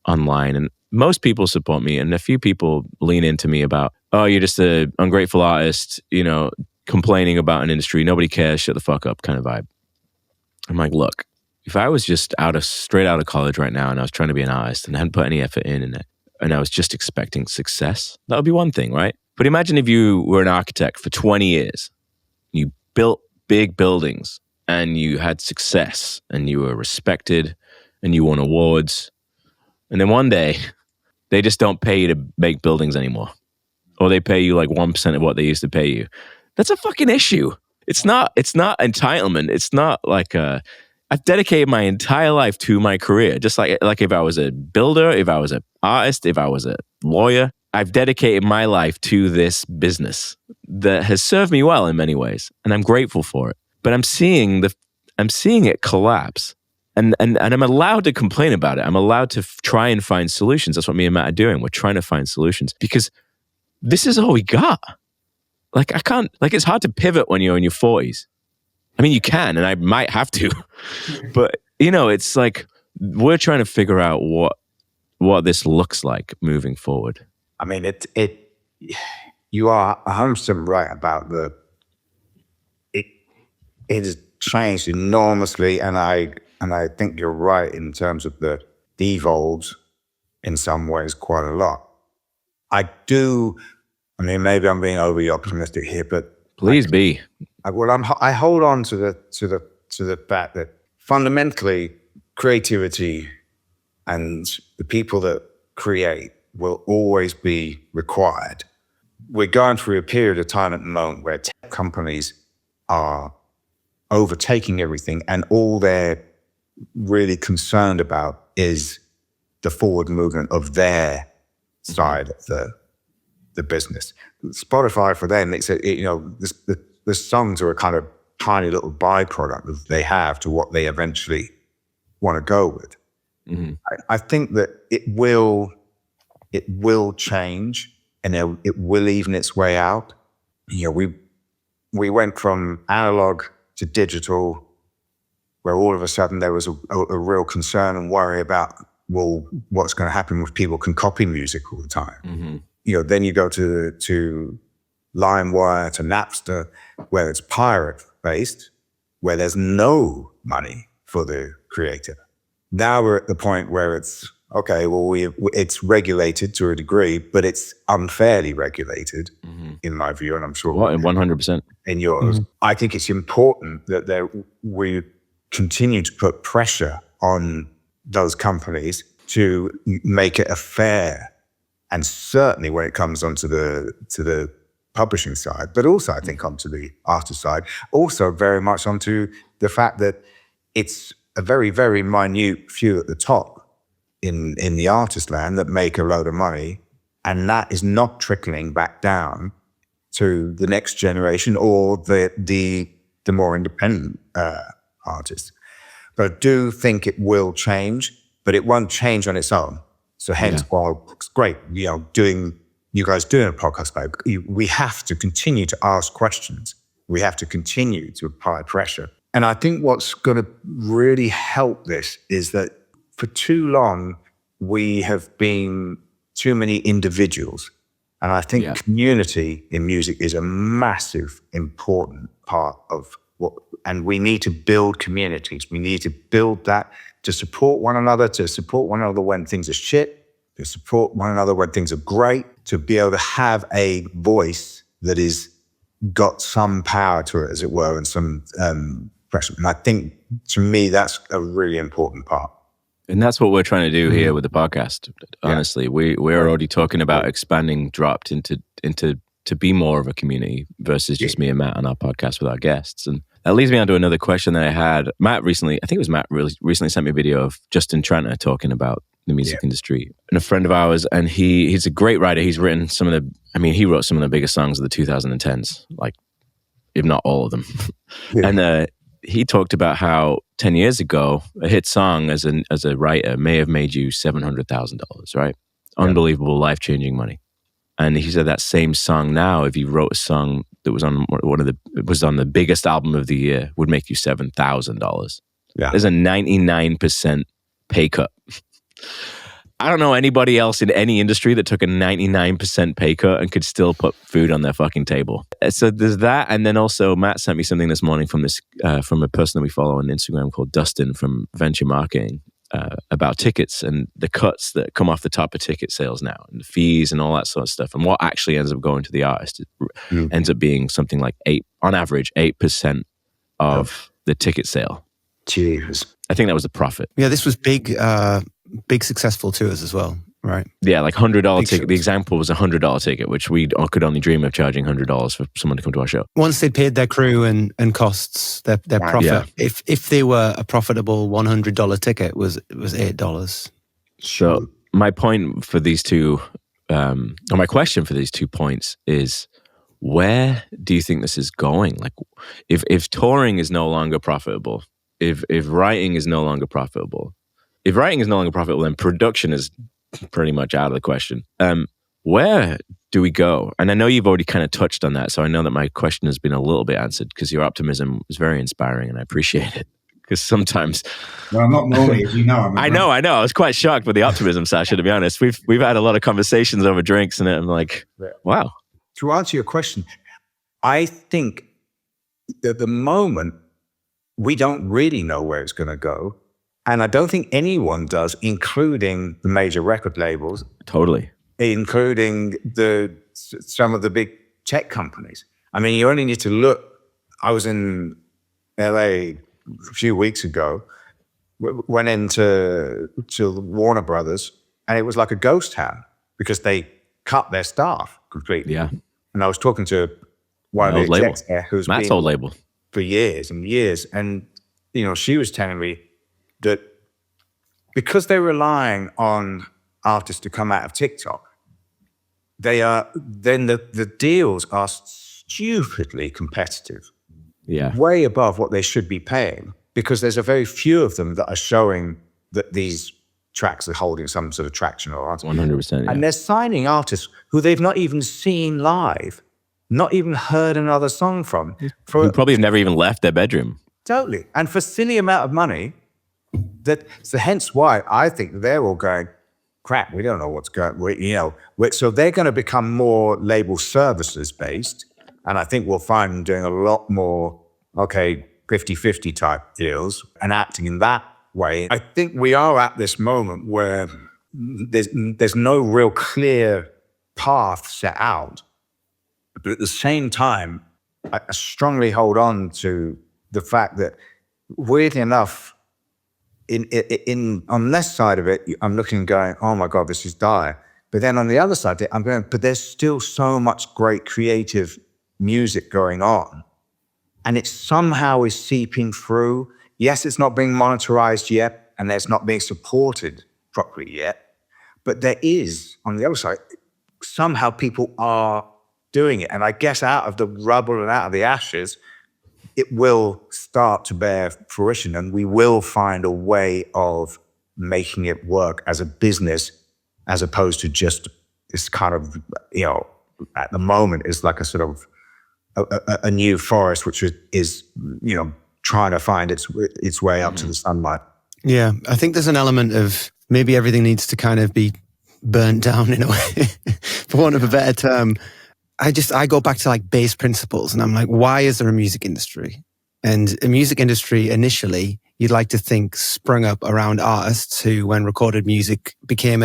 online, and most people support me, and a few people lean into me about, oh, you're just an ungrateful artist, complaining about an industry, nobody cares, shut the fuck up kind of vibe. I'm like, look, if I was just straight out of college right now and I was trying to be an artist and I hadn't put any effort in it, and I was just expecting success, that would be one thing, right? But imagine if you were an architect for 20 years, you built big buildings and you had success and you were respected and you won awards, and then one day they just don't pay you to make buildings anymore, or they pay you like 1% of what they used to pay you. That's a fucking issue. It's not entitlement. It's not like I've dedicated my entire life to my career. Just like if I was a builder, if I was an artist, if I was a lawyer, I've dedicated my life to this business that has served me well in many ways, and I'm grateful for it. But I'm seeing it collapse, and I'm allowed to complain about it. I'm allowed to try and find solutions. That's what me and Matt are doing. We're trying to find solutions because this is all we got. like I can't, like it's hard to pivot when you're in your 40s. I mean, you can, and I might have to, but you know, it's like we're trying to figure out what this looks like moving forward. I mean, you are 100% right about it has changed enormously, and I think you're right in terms of the devolves in some ways quite a lot. I mean, maybe I'm being overly optimistic here, but please be. I hold on to the fact that fundamentally creativity and the people that create will always be required. We're going through a period of time at the moment where tech companies are overtaking everything, and all they're really concerned about is the forward movement of their side of the business. Spotify, for them, it's the songs are a kind of tiny little byproduct that they have to what they eventually want to go with. Mm-hmm. I think that it will change, and it will even its way out. You know, we went from analog to digital, where all of a sudden there was a real concern and worry about, well, what's going to happen if people can copy music all the time? Mm-hmm. You know, then you go to LimeWire, to Napster, where it's pirate-based, where there's no money for the creator. Now we're at the point where it's, okay, well, it's regulated to a degree, but it's unfairly regulated, in my view, and I'm sure 100% in yours. Mm-hmm. I think it's important that we continue to put pressure on those companies to make it a fair, and certainly when it comes onto the publishing side, but also I think onto the artist side, also very much onto the fact that it's a very, very minute few at the top in the artist land that make a load of money, and that is not trickling back down to the next generation or the more independent artists. But I do think it will change, but it won't change on its own. So hence, while it's great, you guys doing a podcast, we have to continue to ask questions. We have to continue to apply pressure. And I think what's going to really help this is that for too long, we have been too many individuals. And I think community in music is a massive, important part of and we need to build communities. We need to build that to support one another when things are shit, to support one another when things are great, to be able to have a voice that is got some power to it, as it were, and some pressure. And I think, to me, that's a really important part. And that's what we're trying to do here with the podcast. Honestly, we're already talking about expanding Dropped into to be more of a community versus just me and Matt on our podcast with our guests. And that leads me on to another question that I had. Matt recently sent me a video of Justin Tranter talking about the music industry. And a friend of ours, and he's a great writer. He's written he wrote some of the biggest songs of the 2010s, like, if not all of them. Yeah. And he talked about how 10 years ago, a hit song as a writer may have made you $700,000, right? Yeah. Unbelievable, life-changing money. And he said that same song now, if you wrote a song that was on the biggest album of the year, would make you $7,000. Yeah. There's a 99% pay cut. I don't know anybody else in any industry that took a 99% pay cut and could still put food on their fucking table. So there's that. And then also Matt sent me something this morning from a person that we follow on Instagram called Dustin from Venture Marketing, about tickets and the cuts that come off the top of ticket sales now, and the fees and all that sort of stuff. And what actually ends up going to the artist ends up being something like 8% of the ticket sale. Jeez. I think that was the profit. Yeah, this was big successful tours as well, right? Yeah, like $100 ticket. The example was a $100 ticket, which we could only dream of charging $100 for someone to come to our show. Once they'd paid their crew and costs, their profit, if they were a profitable $100 ticket, it was $8. So my point for these two, or my question for these 2 points is, where do you think this is going? Like, if touring is no longer profitable, if writing is no longer profitable, then production is pretty much out of the question. Where do we go? And I know you've already kind of touched on that, so I know that my question has been a little bit answered because your optimism is very inspiring and I appreciate it. Because sometimes... Well, I'm not normally, as you know. I know. I was quite shocked with the optimism, Sacha, to be honest. We've had a lot of conversations over drinks and I'm like, wow. To answer your question, I think that at the moment, we don't really know where it's going to go. And I don't think anyone does, including the major record labels. Totally. Including some of the big tech companies. I mean, you only need to look. I was in LA a few weeks ago, went into Warner Brothers, and it was like a ghost town because they cut their staff completely. Yeah. And I was talking to one of the execs there who's Matt's been old label for years and years. And, she was telling me that because they're relying on artists to come out of TikTok, then the deals are stupidly competitive. Yeah. Way above what they should be paying, because there's a very few of them that are showing that these tracks are holding some sort of traction or art. 100%. Yeah. And they're signing artists who they've not even seen live, not even heard another song from. Who probably have never even left their bedroom. Totally. And for silly amount of money, so hence why I think they're all going, crap, we don't know what's going on. So they're going to become more label services based. And I think we'll find them doing a lot more, 50-50 type deals and acting in that way. I think we are at this moment where there's no real clear path set out. But at the same time, I strongly hold on to the fact that, weirdly enough, on less side of it, I'm looking and going, oh my God, this is dire. But then on the other side of it, I'm going, but there's still so much great creative music going on. And it somehow is seeping through. Yes, it's not being monetized yet, and it's not being supported properly yet. But there is, on the other side, somehow people are doing it. And I guess out of the rubble and out of the ashes, it will start to bear fruition, and we will find a way of making it work as a business, as opposed to just this kind of, at the moment is like a sort of a new forest, which is trying to find its way up to the sunlight. Yeah, I think there's an element of maybe everything needs to kind of be burnt down in a way, for want of a better term. I go back to like base principles, and I'm like, why is there a music industry? And a music industry initially, you'd like to think, sprung up around artists who, when recorded music became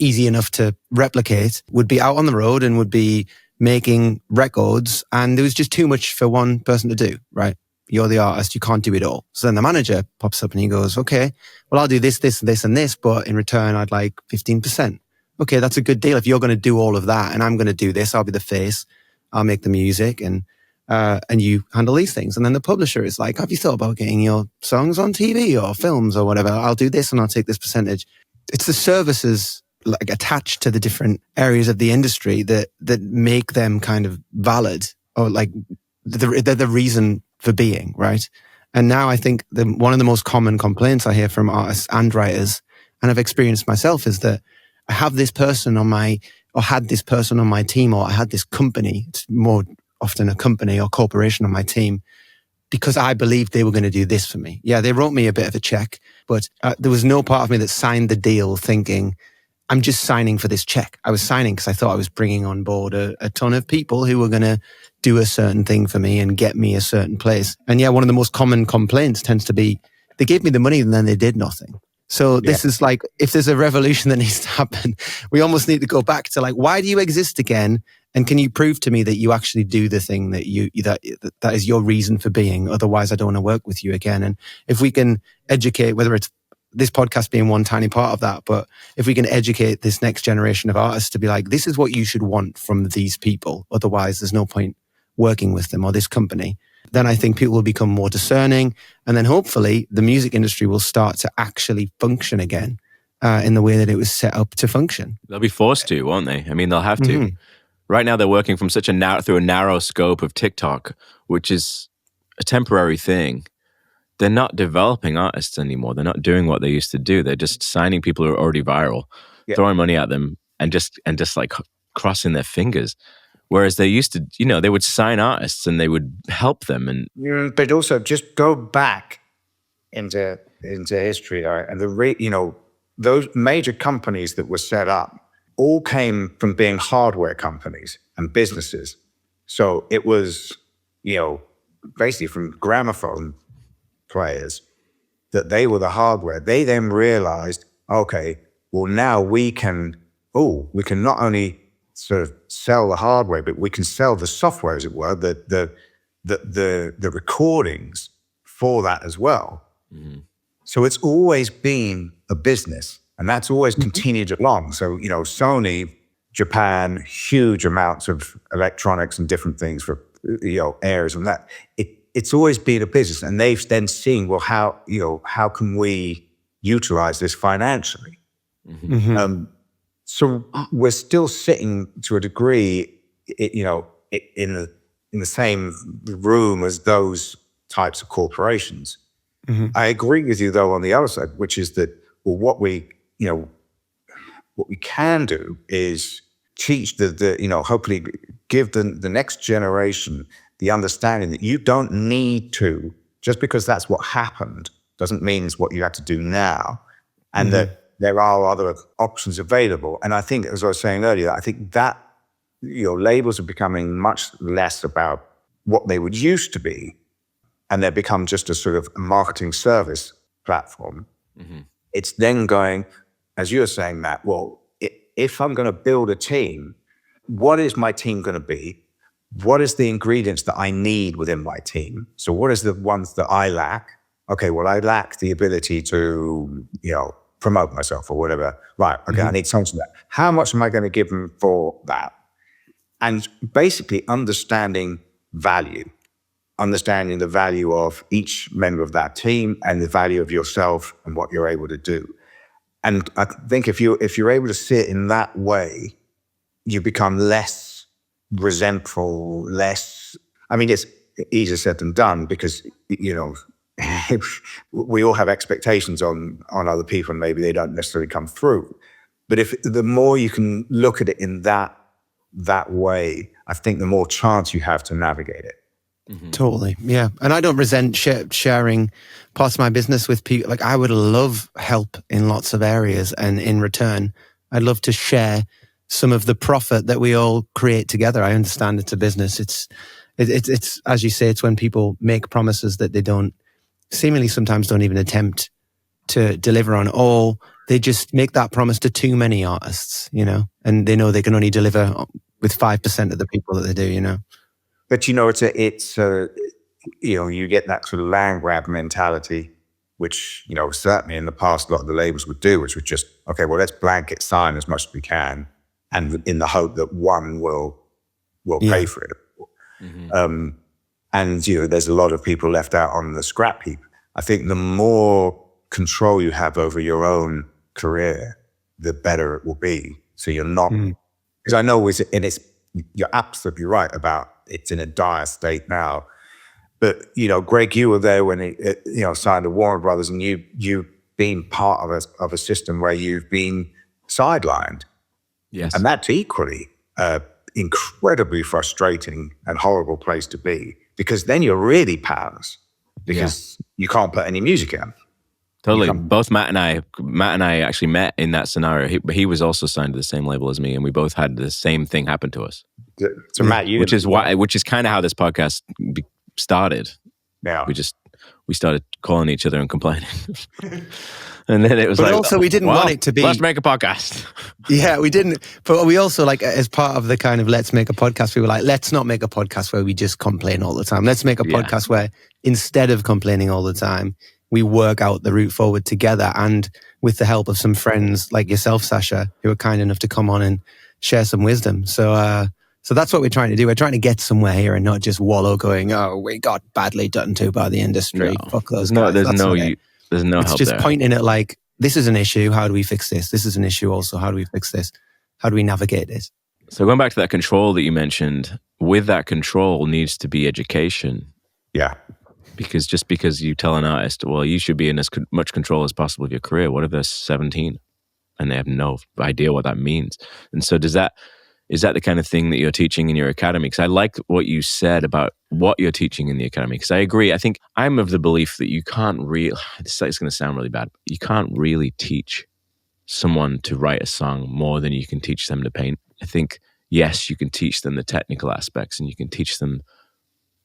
easy enough to replicate, would be out on the road and would be making records, and there was just too much for one person to do, right? You're the artist, you can't do it all. So then the manager pops up and he goes, okay, well, I'll do this, this, this, and this, but in return, I'd like 15%. Okay, that's a good deal. If you're going to do all of that and I'm going to do this, I'll be the face, I'll make the music, and you handle these things. And then the publisher is like, have you thought about getting your songs on TV or films or whatever? I'll do this and I'll take this percentage. It's the services like attached to the different areas of the industry that make them kind of valid, or like they're the reason for being, right? And now I think one of the most common complaints I hear from artists and writers, and I've experienced myself, is that I have this person had this person on my team, or I had this company, it's more often a company or corporation on my team, because I believed they were going to do this for me. Yeah, they wrote me a bit of a check, but there was no part of me that signed the deal thinking, I'm just signing for this check. I was signing because I thought I was bringing on board a ton of people who were going to do a certain thing for me and get me a certain place. And yeah, one of the most common complaints tends to be, they gave me the money and then they did nothing. So this is like, if there's a revolution that needs to happen, we almost need to go back to like, why do you exist again? And can you prove to me that you actually do the thing that that is your reason for being? Otherwise, I don't want to work with you again. And if we can educate, whether it's this podcast being one tiny part of that, but if we can educate this next generation of artists to be like, this is what you should want from these people. Otherwise, there's no point working with them or this company. Then I think people will become more discerning. And then hopefully the music industry will start to actually function again in the way that it was set up to function. They'll be forced to, won't they? I mean, they'll have to. Mm-hmm. Right now, they're working from such through a narrow scope of TikTok, which is a temporary thing. They're not developing artists anymore. They're not doing what they used to do. They're just signing people who are already viral, throwing money at them, and just like crossing their fingers. Whereas they used to, they would sign artists and they would help them. And but also just go back into history, and those major companies that were set up all came from being hardware companies and businesses. So it was, basically from gramophone players that they were the hardware. They then realized, okay, well now we can not only sort of sell the hardware, but we can sell the software, as it were, the recordings for that as well. Mm-hmm. So it's always been a business, and that's always continued along. So, Sony, Japan, huge amounts of electronics and different things for, airs and that. It's always been a business, and they've then seen, well, how can we utilize this financially? Mm-hmm. So we're still sitting to a degree, in the same room as those types of corporations. Mm-hmm. I agree with you, though, on the other side, which is that, well, what we can do is teach hopefully give the next generation the understanding that you don't need to, just because that's what happened, doesn't mean it's what you have to do now. And that there are other options available. And I think, as I was saying earlier, I think that, labels are becoming much less about what they would used to be, and they become just a sort of marketing service platform. Mm-hmm. It's then going, as you were saying, Matt, well, if I'm going to build a team, what is my team going to be? What is the ingredients that I need within my team? So what is the ones that I lack? Okay, well, I lack the ability to, promote myself or whatever. Right, okay, I need something like that. How much am I going to give them for that? And basically understanding value, understanding the value of each member of that team and the value of yourself and what you're able to do. And I think if you're able to see it in that way, you become less resentful, it's easier said than done, because, we all have expectations on other people, and maybe they don't necessarily come through. But if the more you can look at it in that way, I think the more chance you have to navigate it. Mm-hmm. Totally, yeah. And I don't resent sharing parts of my business with people. Like, I would love help in lots of areas, and in return, I'd love to share some of the profit that we all create together. I understand it's a business. It's as you say, it's when people make promises that they seemingly sometimes don't even attempt to deliver on, or they just make that promise to too many artists, and they know they can only deliver with 5% of the people that they do, But it's you get that sort of land grab mentality, which certainly in the past a lot of the labels would do, which was just, okay, well, let's blanket sign as much as we can, and in the hope that one will pay for it. Mm-hmm. And there's a lot of people left out on the scrap heap. I think the more control you have over your own career, the better it will be. So you're not, because I know you're absolutely right about it's in a dire state now. But Greg, you were there when he signed to Warner Brothers, and you've been part of a system where you've been sidelined. Yes, and that's equally incredibly frustrating and horrible place to be, because then you're really powerless, because you can't put any music in. Totally. Both Matt and I actually met in that scenario. He was also signed to the same label as me, and we both had the same thing happen to us. So Matt, which is kind of how this podcast started. Yeah, we started calling each other and complaining. And then it was but also we didn't want it to be, let's make a podcast. Yeah, we didn't. But we also, as part of the kind of let's make a podcast, we were like, let's not make a podcast where we just complain all the time. Let's make a podcast where instead of complaining all the time, we work out the route forward together, and with the help of some friends like yourself, Sacha, who are kind enough to come on and share some wisdom. So that's what we're trying to do. We're trying to get somewhere here and not just wallow going, oh, we got badly done to by the industry. No, fuck those guys. There's no help there. It's just pointing at this is an issue. How do we fix this? This is an issue also. How do we fix this? How do we navigate it? So going back to that control that you mentioned, with that control needs to be education. Yeah. Because just because you tell an artist, well, you should be in as much control as possible of your career. What if they're 17 and they have no idea what that means? And so is Is that the kind of thing that you're teaching in your academy? Because I like what you said about what you're teaching in the academy, because I agree. I think I'm of the belief that you can't really, it's going to sound really bad, but you can't really teach someone to write a song more than you can teach them to paint. I think, yes, you can teach them the technical aspects and you can teach them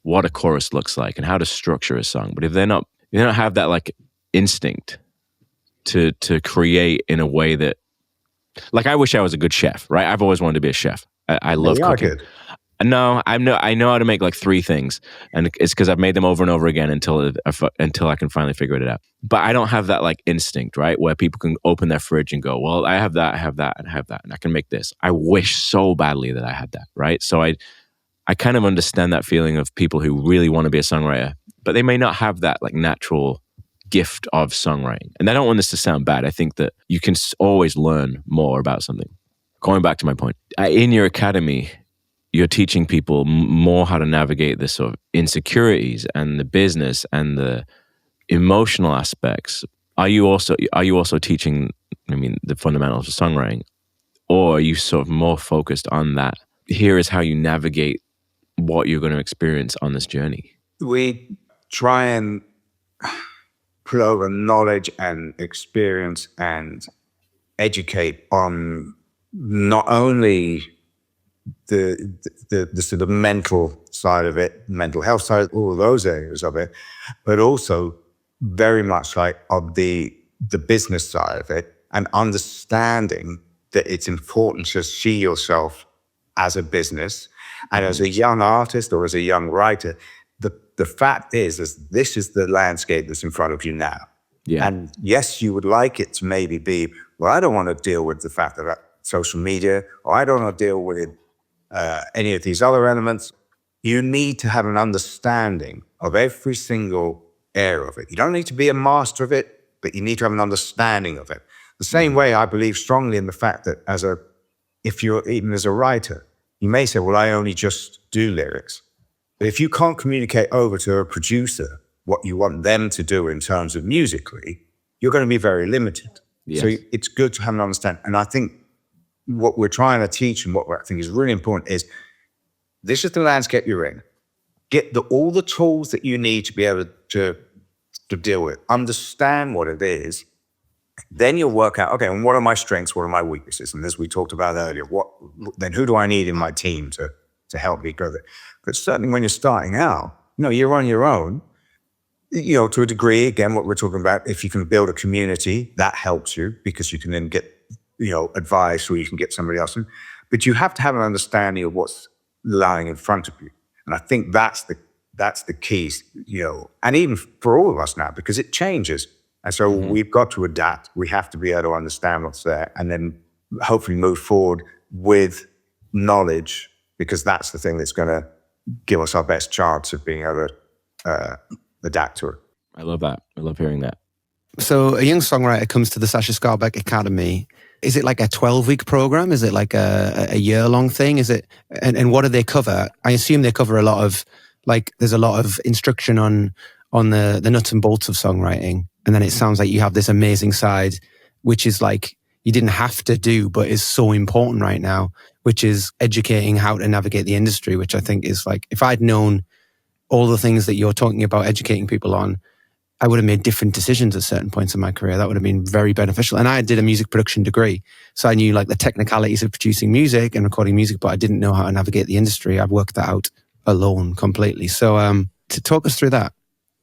what a chorus looks like and how to structure a song. But if they don't have that like instinct to create in a way that, like, I wish I was a good chef, right? I've always wanted to be a chef. I love cooking. Good. No, I know how to make like 3 things, and it's because I've made them over and over again until I can finally figure it out. But I don't have that like instinct, right? Where people can open their fridge and go, well, I have that, and I can make this. I wish so badly that I had that, right? So I kind of understand that feeling of people who really want to be a songwriter, but they may not have that like natural gift of songwriting. And I don't want this to sound bad. I think that you can always learn more about something. Going back to my point, in your academy, you're teaching people more how to navigate the sort of insecurities and the business and the emotional aspects. Are you also teaching, the fundamentals of songwriting, or are you sort of more focused on that? Here is how you navigate what you're going to experience on this journey. We try and put over knowledge and experience and educate on not only the sort of mental side of it, mental health side, all of those areas of it, but also very much like of the business side of it, and understanding that it's important to see yourself as a business and as a young artist or as a young writer. The fact is this is the landscape that's in front of you now. Yeah. And yes, you would like it to maybe be, well, I don't want to deal with the fact that social media, or I don't want to deal with any of these other elements. You need to have an understanding of every single area of it. You don't need to be a master of it, but you need to have an understanding of it. The same way I believe strongly in the fact that if you're even as a writer, you may say, well, I only just do lyrics. But if you can't communicate over to a producer what you want them to do in terms of musically, you're going to be very limited. Yes. So it's good to have an understanding. And I think what we're trying to teach and what I think is really important is this is the landscape you're in. Get all the tools that you need to be able to deal with. Understand what it is. Then you'll work out, okay, and what are my strengths? What are my weaknesses? And as we talked about earlier, then who do I need in my team to help me grow it? But certainly when you're starting out, you're on your own, to a degree, again, what we're talking about, if you can build a community, that helps you because you can then get, advice, or you can get somebody else in. But you have to have an understanding of what's lying in front of you. And I think that's the key, and even for all of us now, because it changes. And so we've got to adapt. We have to be able to understand what's there and then hopefully move forward with knowledge, because that's the thing that's going to give us our best chance of being able to adapt to it. I love that. I love hearing that. So a young songwriter comes to the Sacha Skarbek Academy. Is it like a 12-week program? Is it like a year-long thing? Is it? And what do they cover? I assume they cover a lot of, there's a lot of instruction on the nuts and bolts of songwriting. And then it sounds like you have this amazing side, which is like you didn't have to do, but is so important right now, which is educating how to navigate the industry, which I think is like, if I'd known all the things that you're talking about educating people on, I would have made different decisions at certain points in my career. That would have been very beneficial. And I did a music production degree. So I knew like the technicalities of producing music and recording music, but I didn't know how to navigate the industry. I've worked that out alone completely. So to talk us through that.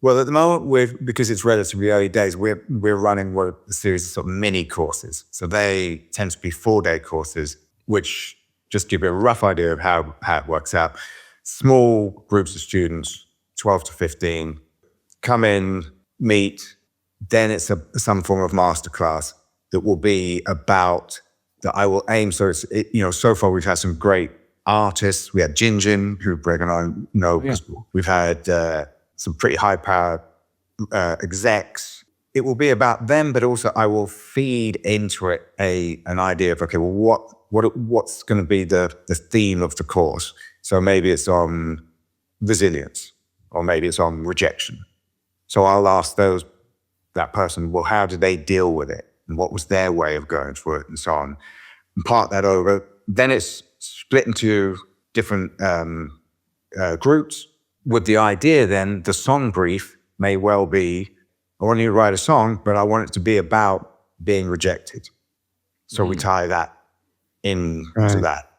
Well, at the moment, because it's relatively early days, we're running a series of sort of mini courses. So they tend to be 4-day courses, which just give you a rough idea of how it works out. Small groups of students, 12 to 15, come in, meet, then it's some form of masterclass that will be about, that I will aim, so so far we've had some great artists. We had Jinjin, who Greg and I know. Yeah. We've had some pretty high-powered execs. It will be about them, but also I will feed into it an idea of, okay, well, what's going to be the theme of the course? So maybe it's on resilience, or maybe it's on rejection. So I'll ask that person, well, how did they deal with it? And what was their way of going through it, and so on? And part that over. Then it's split into different groups with the idea then the song brief may well be, I want you to write a song, but I want it to be about being rejected. So we tie that into that.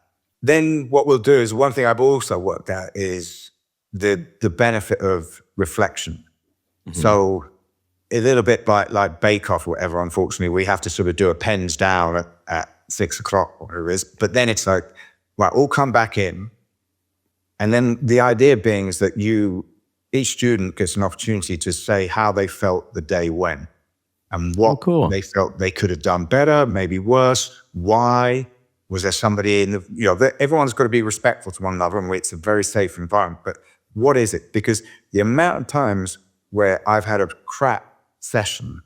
Then what we'll do is, one thing I've also worked out is the benefit of reflection. So a little bit like Bake Off or whatever, unfortunately, we have to sort of do a pens down at 6 o'clock or whatever it is. But then it's like, right, all come back in. And then the idea being is that each student gets an opportunity to say how they felt the day went and what they felt they could have done better, maybe worse, why. Was there somebody in everyone's got to be respectful to one another, and it's a very safe environment. But what is it? Because the amount of times where I've had a crap session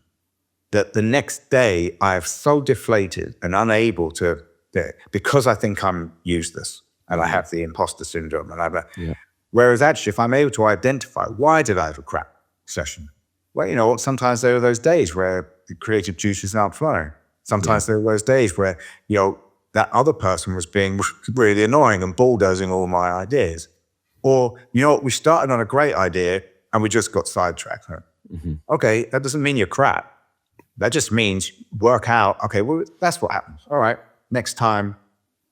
that the next day I've so deflated and unable to, because I think I'm useless and I have the imposter syndrome. Whereas actually, if I'm able to identify, why did I have a crap session? Well, sometimes there are those days where the creative juices aren't flowing. Sometimes there are those days where, that other person was being really annoying and bulldozing all my ideas. Or, we started on a great idea and we just got sidetracked. Okay, that doesn't mean you're crap. That just means work out, okay, well, that's what happens. All right, next time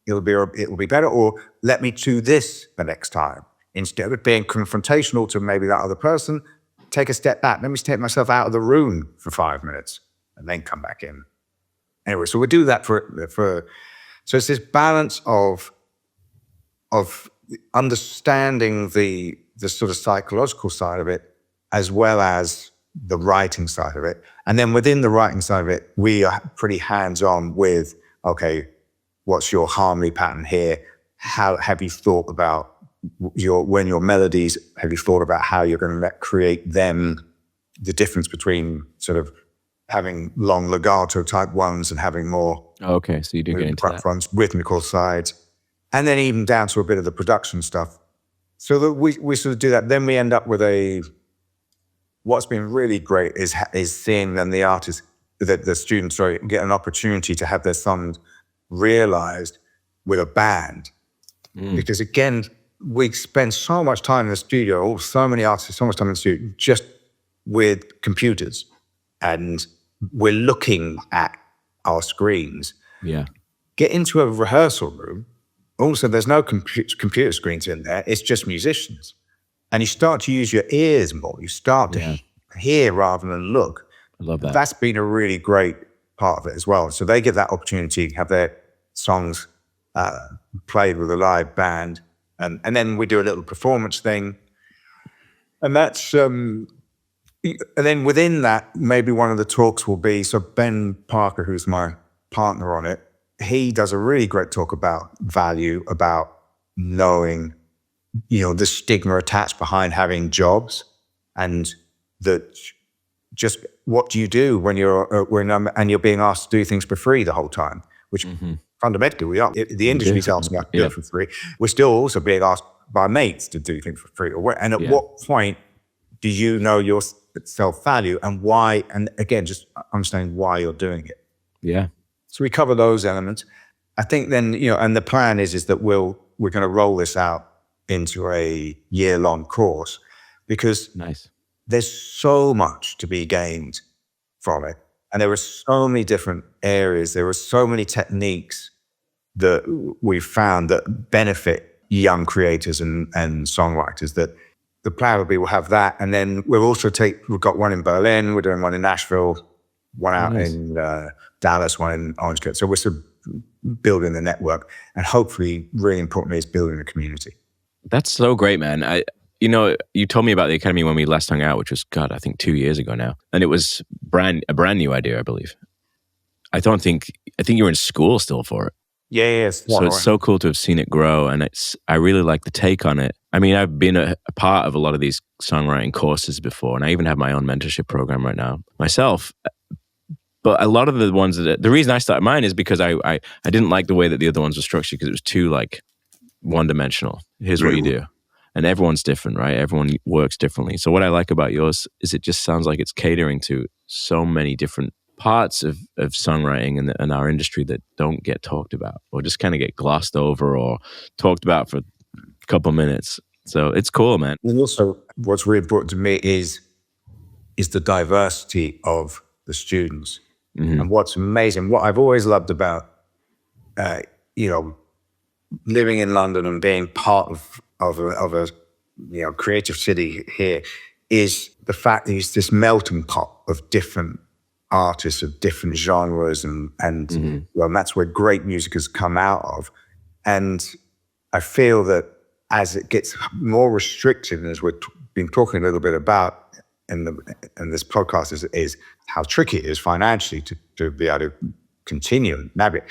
it will be better, or let me do this the next time. Instead of being confrontational to maybe that other person, take a step back. Let me take myself out of the room for 5 minutes and then come back in. Anyway, so we do that so it's this balance of understanding the sort of psychological side of it, as well as the writing side of it. And then within the writing side of it, we are pretty hands-on with, okay, what's your harmony pattern here? How have you thought about when your melodies, have you thought about how you're going to create them, the difference between sort of having long legato type ones and having more so you do get into that. Fronts, rhythmical sides, and then even down to a bit of the production stuff. So that we sort of do that. Then we end up with what's been really great is seeing then the artists, the students, get an opportunity to have their songs realized with a band. Because again, we spend so much time in the studio, so many artists, so much time in the studio, just with computers. And we're looking at our screens. Get into a rehearsal room. Also, there's no computer screens in there. It's just musicians. And you start to use your ears more. You start to hear rather than look. I love that. That's been a really great part of it as well. So they get that opportunity to have their songs played with a live band. And then we do a little performance thing. And that's... And then within that, maybe one of the talks will be, so Ben Parker, who's my partner on it, he does a really great talk about value, about knowing, the stigma attached behind having jobs, and that just what do you do when you're being asked to do things for free the whole time, which fundamentally we are. The industry tells me I can do it for free. We're still also being asked by mates to do things for free. And at what point do you know your self-value and why, and again, just understanding why you're doing it. So we cover those elements. I think then, and the plan is that we're going to roll this out into a year-long course, because there's so much to be gained from it. And there are so many different areas. There are so many techniques that we've found that benefit young creators and songwriters, that the plan will be we'll have that. And then we've got one in Berlin, we're doing one in Nashville, one out in Dallas, one in Orange County. So we're sort of building the network, and hopefully, really importantly, is building a community. That's so great, man. You told me about the Academy when we last hung out, which was, I think 2 years ago now. And it was a brand new idea, I believe. I think you were in school still for it. Yes. So it's so cool to have seen it grow, and I really like the take on it. I mean, I've been a part of a lot of these songwriting courses before, and I even have my own mentorship program right now myself. But a lot of the ones the reason I started mine is because I didn't like the way that the other ones were structured, because it was too one-dimensional. Here's what you do. And everyone's different, right? Everyone works differently. So what I like about yours is it just sounds like it's catering to so many different parts of songwriting and our industry that don't get talked about, or just kind of get glossed over or talked about for a couple minutes. So it's cool, man. And also, what's really important to me is the diversity of the students. Mm-hmm. And what's amazing, what I've always loved about, living in London and being part of a creative city here, is the fact that it's this melting pot of different artists of different genres, and mm-hmm. well, that's where great music has come out of. And I feel that as it gets more restricted, and as we've been talking a little bit about in this podcast, is how tricky it is financially to be able to continue and navigate.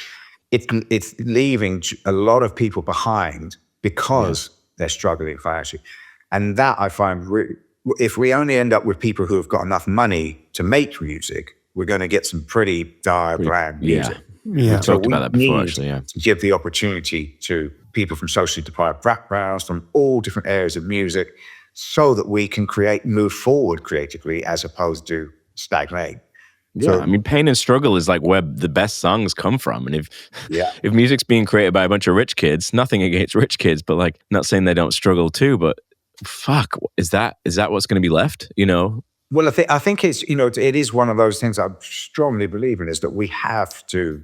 It's leaving a lot of people behind because they're struggling financially. And that I find, if we only end up with people who have got enough money to make music, we're going to get some pretty dire brand music. Yeah. We talked about that before, actually, to give the opportunity to people from socially deprived backgrounds, from all different areas of music, so that we can move forward creatively as opposed to stagnate. Yeah, so, I mean, pain and struggle is like where the best songs come from. And if music's being created by a bunch of rich kids, nothing against rich kids, but like, not saying they don't struggle too, but fuck, is that what's going to be left, Well, I think it's, it is one of those things I strongly believe in, is that we have to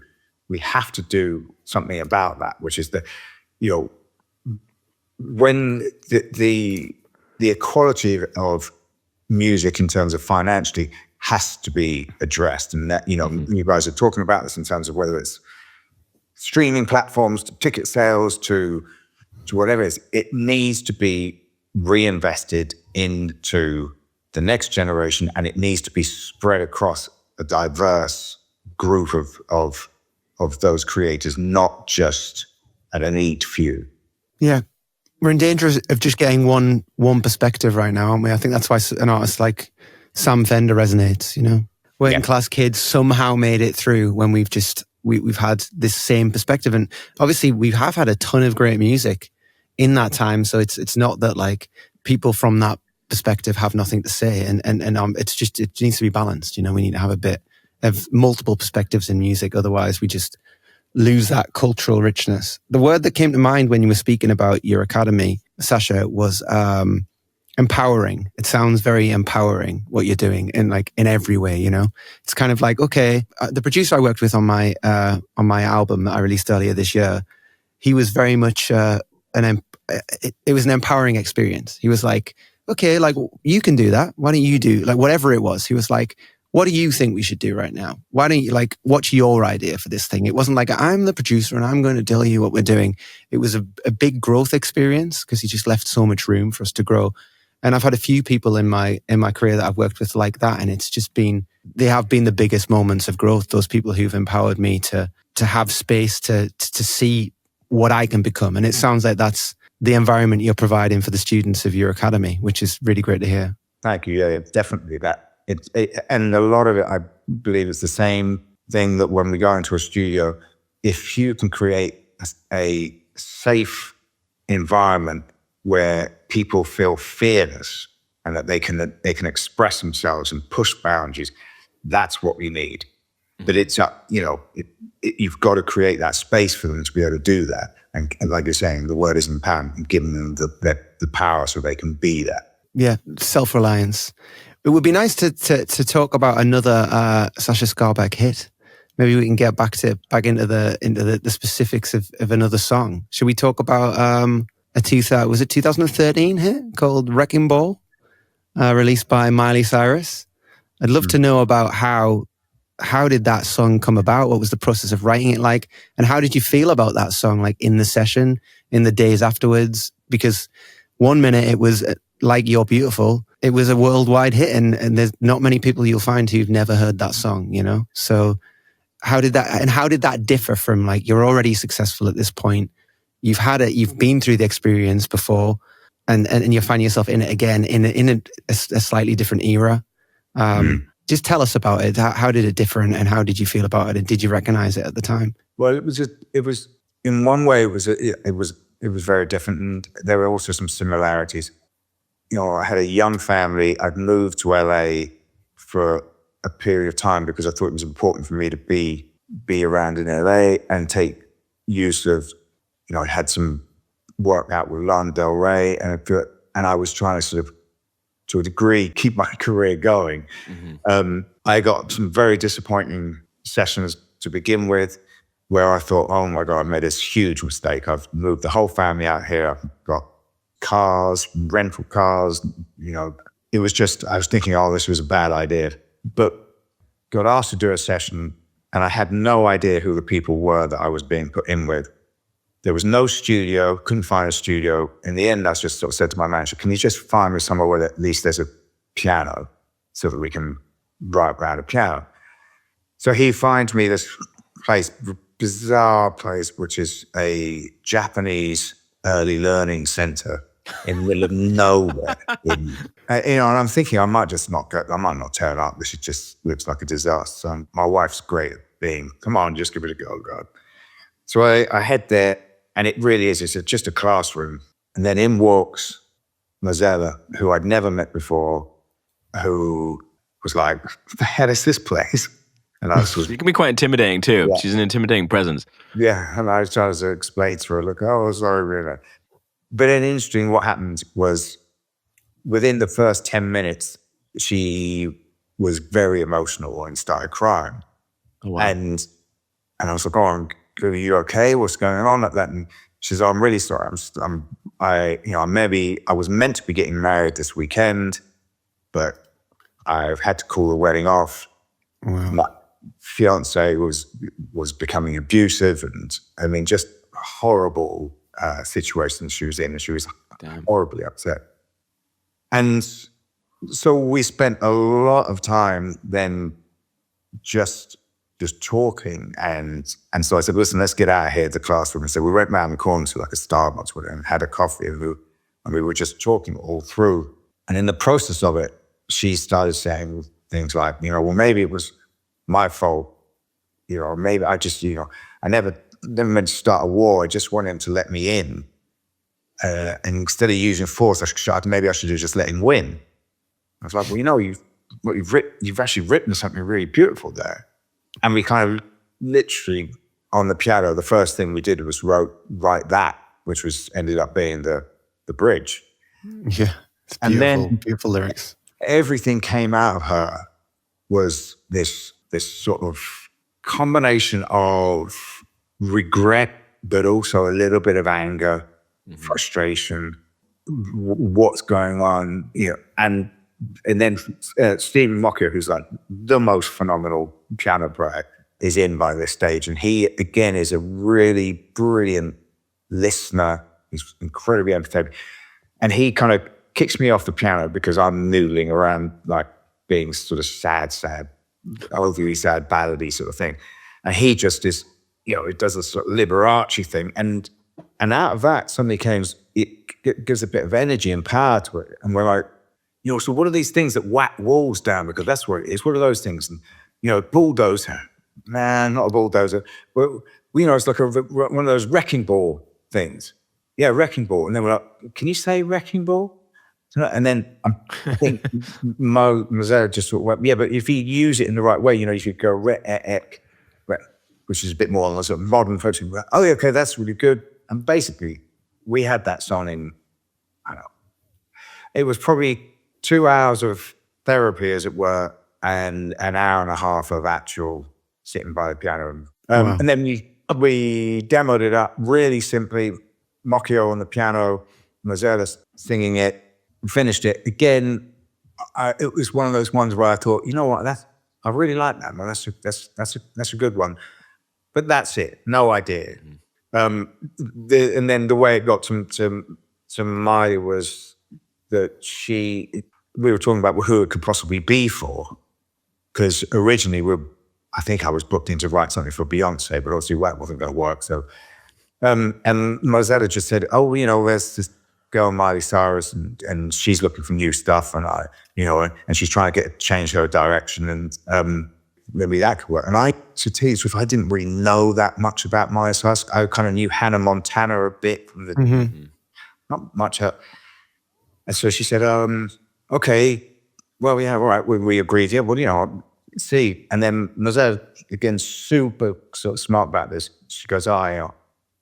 do something about that, which is when the equality of music in terms of financially has to be addressed. And that, you guys are talking about this in terms of whether it's streaming platforms, to ticket sales, to whatever it is, it needs to be reinvested into the next generation, and it needs to be spread across a diverse group of those creators, not just an elite few. Yeah. We're in danger of just getting one perspective right now, aren't we? I think that's why an artist like Sam Fender resonates, Working class kids somehow made it through when we've had this same perspective. And obviously we have had a ton of great music in that time. So it's not that like people from that perspective have nothing to say. And it's just, it needs to be balanced. We need to have a bit of multiple perspectives in music. Otherwise we just lose that cultural richness. The word that came to mind when you were speaking about your academy, Sacha, was empowering. It sounds very empowering what you're doing in every way, It's kind of like, okay, the producer I worked with on my album that I released earlier this year, he was very much it was an empowering experience. He was like, okay, like you can do that. Why don't you do whatever it was? He was like, what do you think we should do right now? Why don't you what's your idea for this thing? It wasn't like I'm the producer and I'm going to tell you what we're doing. It was a big growth experience because he just left so much room for us to grow. And I've had a few people in my career that I've worked with like that. And it's just they have been the biggest moments of growth. Those people who've empowered me to have space to see what I can become. And it sounds like that's the environment you're providing for the students of your academy, which is really great to hear. Thank you. Yeah, it's definitely that. And a lot of it, I believe, is the same thing that when we go into a studio, if you can create a safe environment where people feel fearless and that they can express themselves and push boundaries, that's what we need. But it's you've got to create that space for them to be able to do that. And like you're saying, the word is empowerment, and giving them the power so they can be that. Yeah, self-reliance. It would be nice to talk about another Sacha Skarbek hit. Maybe we can get back into the specifics of another song. Should we talk about was it 2013 hit called Wrecking Ball, released by Miley Cyrus? I'd love to know about how did that song come about? What was the process of writing it like? And how did you feel about that song, like in the session, in the days afterwards? Because 1 minute it was Like You're Beautiful. It was a worldwide hit, and there's not many people you'll find who've never heard that song, So how did that differ from you're already successful at this point? You've been through the experience before, and you find yourself in it again in a slightly different era. Just tell us about it. How did it differ, and how did you feel about it? And did you recognize it at the time? Well, it was in one way it was very different, and there were also some similarities. I had a young family. I'd moved to LA for a period of time because I thought it was important for me to be around in LA and take use of, I had some work out with Lana Del Rey, and I was trying to sort of, to a degree, keep my career going. I got some very disappointing sessions to begin with, where I thought, oh my God, I made this huge mistake. I've moved the whole family out here. I've got cars, rental cars, it was just, I was thinking, oh, this was a bad idea. But got asked to do a session, and I had no idea who the people were that I was being put in with. There was no studio, couldn't find a studio. In the end, I just sort of said to my manager, can you just find me somewhere where at least there's a piano so that we can write around a piano? So he finds me this place, bizarre place, which is a Japanese early learning center in the middle of nowhere. And I'm thinking I might not turn up. This just looks like a disaster. So my wife's great at being, come on, just give it a go, God. So I head there, and it really is, it's just a classroom. And then in walks Mraz, who I'd never met before, who was like, what the hell is this place? And I was, she can be quite intimidating too. Yeah. She's an intimidating presence. Yeah, and I was trying to explain to her, look, oh, sorry, really. But then interesting, what happened was within the first 10 minutes, she was very emotional and started crying. Oh, wow. And I was like, oh, are you okay? What's going on at that? And she says, oh, I'm really sorry. I was meant to be getting married this weekend, but I've had to call the wedding off. Wow. My fiance was becoming abusive, and I mean, just a horrible situation she was in, and she was horribly upset. And so we spent a lot of time then just talking, and so I said, listen, let's get out of here, the classroom. And so we went round the corner to like a Starbucks with her and had a coffee, and we were just talking all through. And in the process of it, she started saying things like, well, maybe it was my fault, maybe I just, I never meant to start a war. I just wanted him to let me in. And instead of using force, maybe I should have just let him win. I was like, well, you've actually written something really beautiful there. And we kind of literally on the piano, the first thing we did was write that, which ended up being the bridge. Yeah, it's beautiful, and then beautiful lyrics. Everything came out of her was this sort of combination of regret, but also a little bit of anger, frustration, what's going on, and then Stephen Mocker, who's like the most phenomenal piano player, is in by this stage, and he again is a really brilliant listener. He's incredibly empathetic, and he kind of kicks me off the piano because I'm noodling around, like being sort of sad, overly sad, ballady sort of thing, and he just is, it does a sort of Liberace thing, and out of that suddenly it gives a bit of energy and power to it, and we're like, so what are these things that whack walls down? Because that's what it is. What are those things? And, bulldozer. Man, not a bulldozer. Well, it's like one of those wrecking ball things. Yeah, wrecking ball. And then we're like, can you say wrecking ball? And then I think Mraz just thought, well, yeah, but if you use it in the right way, you should go which is a bit more on the sort of modern folks. Oh, yeah, okay, that's really good. And basically, we had that song in, it was probably 2 hours of therapy, as it were, and an hour and a half of actual sitting by the piano. Wow. And then we demoed it up really simply, Mocchio on the piano, Mraz singing it, finished it. Again, it was one of those ones where I thought, you know what, I really like that, man. That's a good one. But that's it, no idea. And then the way it got to Miley was that we were talking about who it could possibly be for, because originally I think I was booked in to write something for Beyonce, but obviously that wasn't going to work. So, and Mraz just said, oh, there's this girl, Miley Cyrus, and she's looking for new stuff, and and she's trying to change her direction, and maybe that could work. And I, to tease with, I didn't really know that much about Miley Cyrus. I kind of knew Hannah Montana a bit from the, not much. And so she said, okay, well, yeah, all right, we agreed. Yeah, well, see. And then Mraz, again, super sort of smart about this. She goes, I'm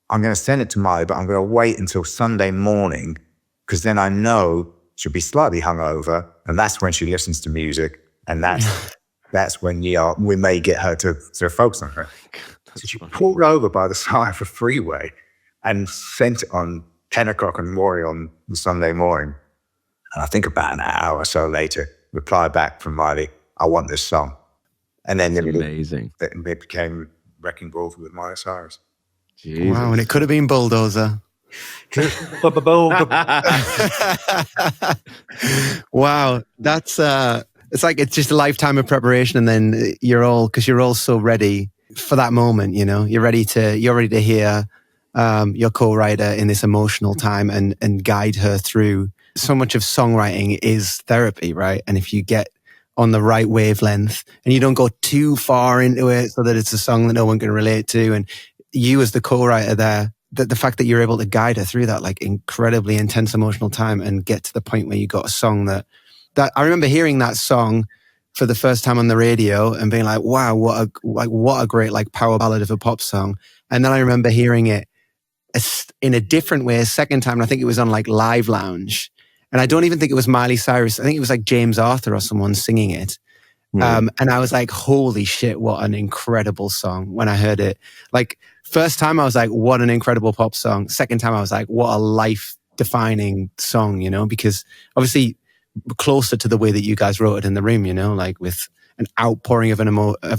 going to send it to Miley, but I'm going to wait until Sunday morning because then I know she'll be slightly hungover, and that's when she listens to music, and that's when we may get her to focus on her. So she pulled over by the side of a freeway and sent it on 10 o'clock in the morning on the Sunday morning. And I think about an hour or so later, reply back from Miley, I want this song. And then amazing. It became Wrecking Ball with Miley Cyrus. Jesus. Wow, and it could have been Bulldozer. Wow, that's it's just a lifetime of preparation, and then you're all so ready for that moment. You're ready to hear your co-writer in this emotional time and guide her through. So much of songwriting is therapy, right? And if you get on the right wavelength and you don't go too far into it so that it's a song that no one can relate to, and you as the co-writer there, the fact that you're able to guide her through that like incredibly intense emotional time and get to the point where you got a song that I remember hearing that song for the first time on the radio and being like, wow, what a great like power ballad of a pop song. And then I remember hearing it in a different way a second time. And I think it was on like Live Lounge. And I don't even think it was Miley Cyrus. I think it was like James Arthur or someone singing it. And I was like, holy shit, what an incredible song when I heard it. Like, first time I was like, what an incredible pop song. Second time I was like, what a life-defining song, because obviously closer to the way that you guys wrote it in the room, like with an outpouring of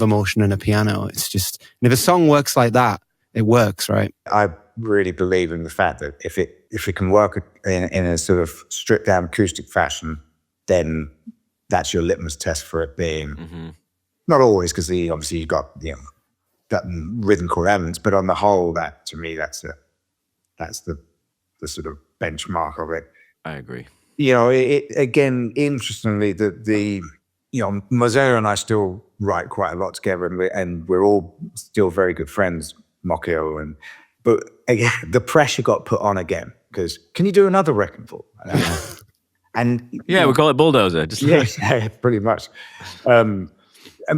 emotion and a piano. It's just, and if a song works like that, it works, right? I really believe in the fact that if it can work in a sort of stripped down acoustic fashion, then that's your litmus test for it being, not always, because obviously you've got, that rhythmical elements, but on the whole, that to me, that's the sort of benchmark of it. I agree. It again, interestingly, Mraz and I still write quite a lot together, and we're all still very good friends, Mokio, but again, the pressure got put on again because can you do another Wrecking Ball? And we call it Bulldozer. Yeah, pretty much. And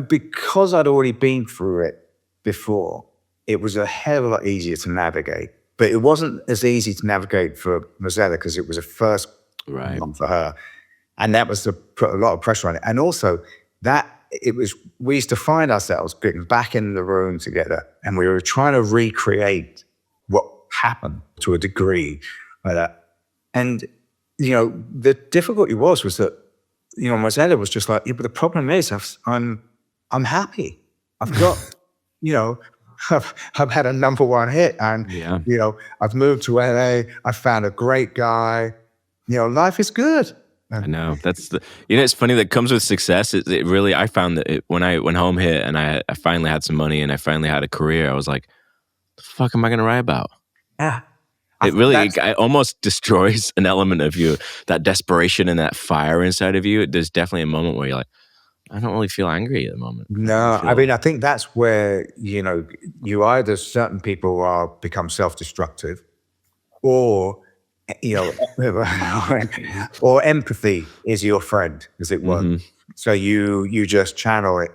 because I'd already been through it before, it was a hell of a lot easier to navigate. But it wasn't as easy to navigate for Mozella because it was a first one for her. And that was to put a lot of pressure on it. And also we used to find ourselves getting back in the room together and we were trying to recreate what happened to a degree like that. And, the difficulty was that, Mozella was just like, but the problem is I'm happy. I've got, I've had a #1 hit and, I've moved to LA. I found a great guy. Life is good. I know. That's it's funny that comes with success. It really, I found that when I went home here and I finally had some money and I finally had a career, I was like, the fuck am I going to write about? Yeah. It almost destroys an element of you, that desperation and that fire inside of you. There's definitely a moment where you're like, I don't really feel angry at the moment. No, I think that's where, you either certain people become self-destructive or, or empathy is your friend, as it were. Mm-hmm. So you just channel it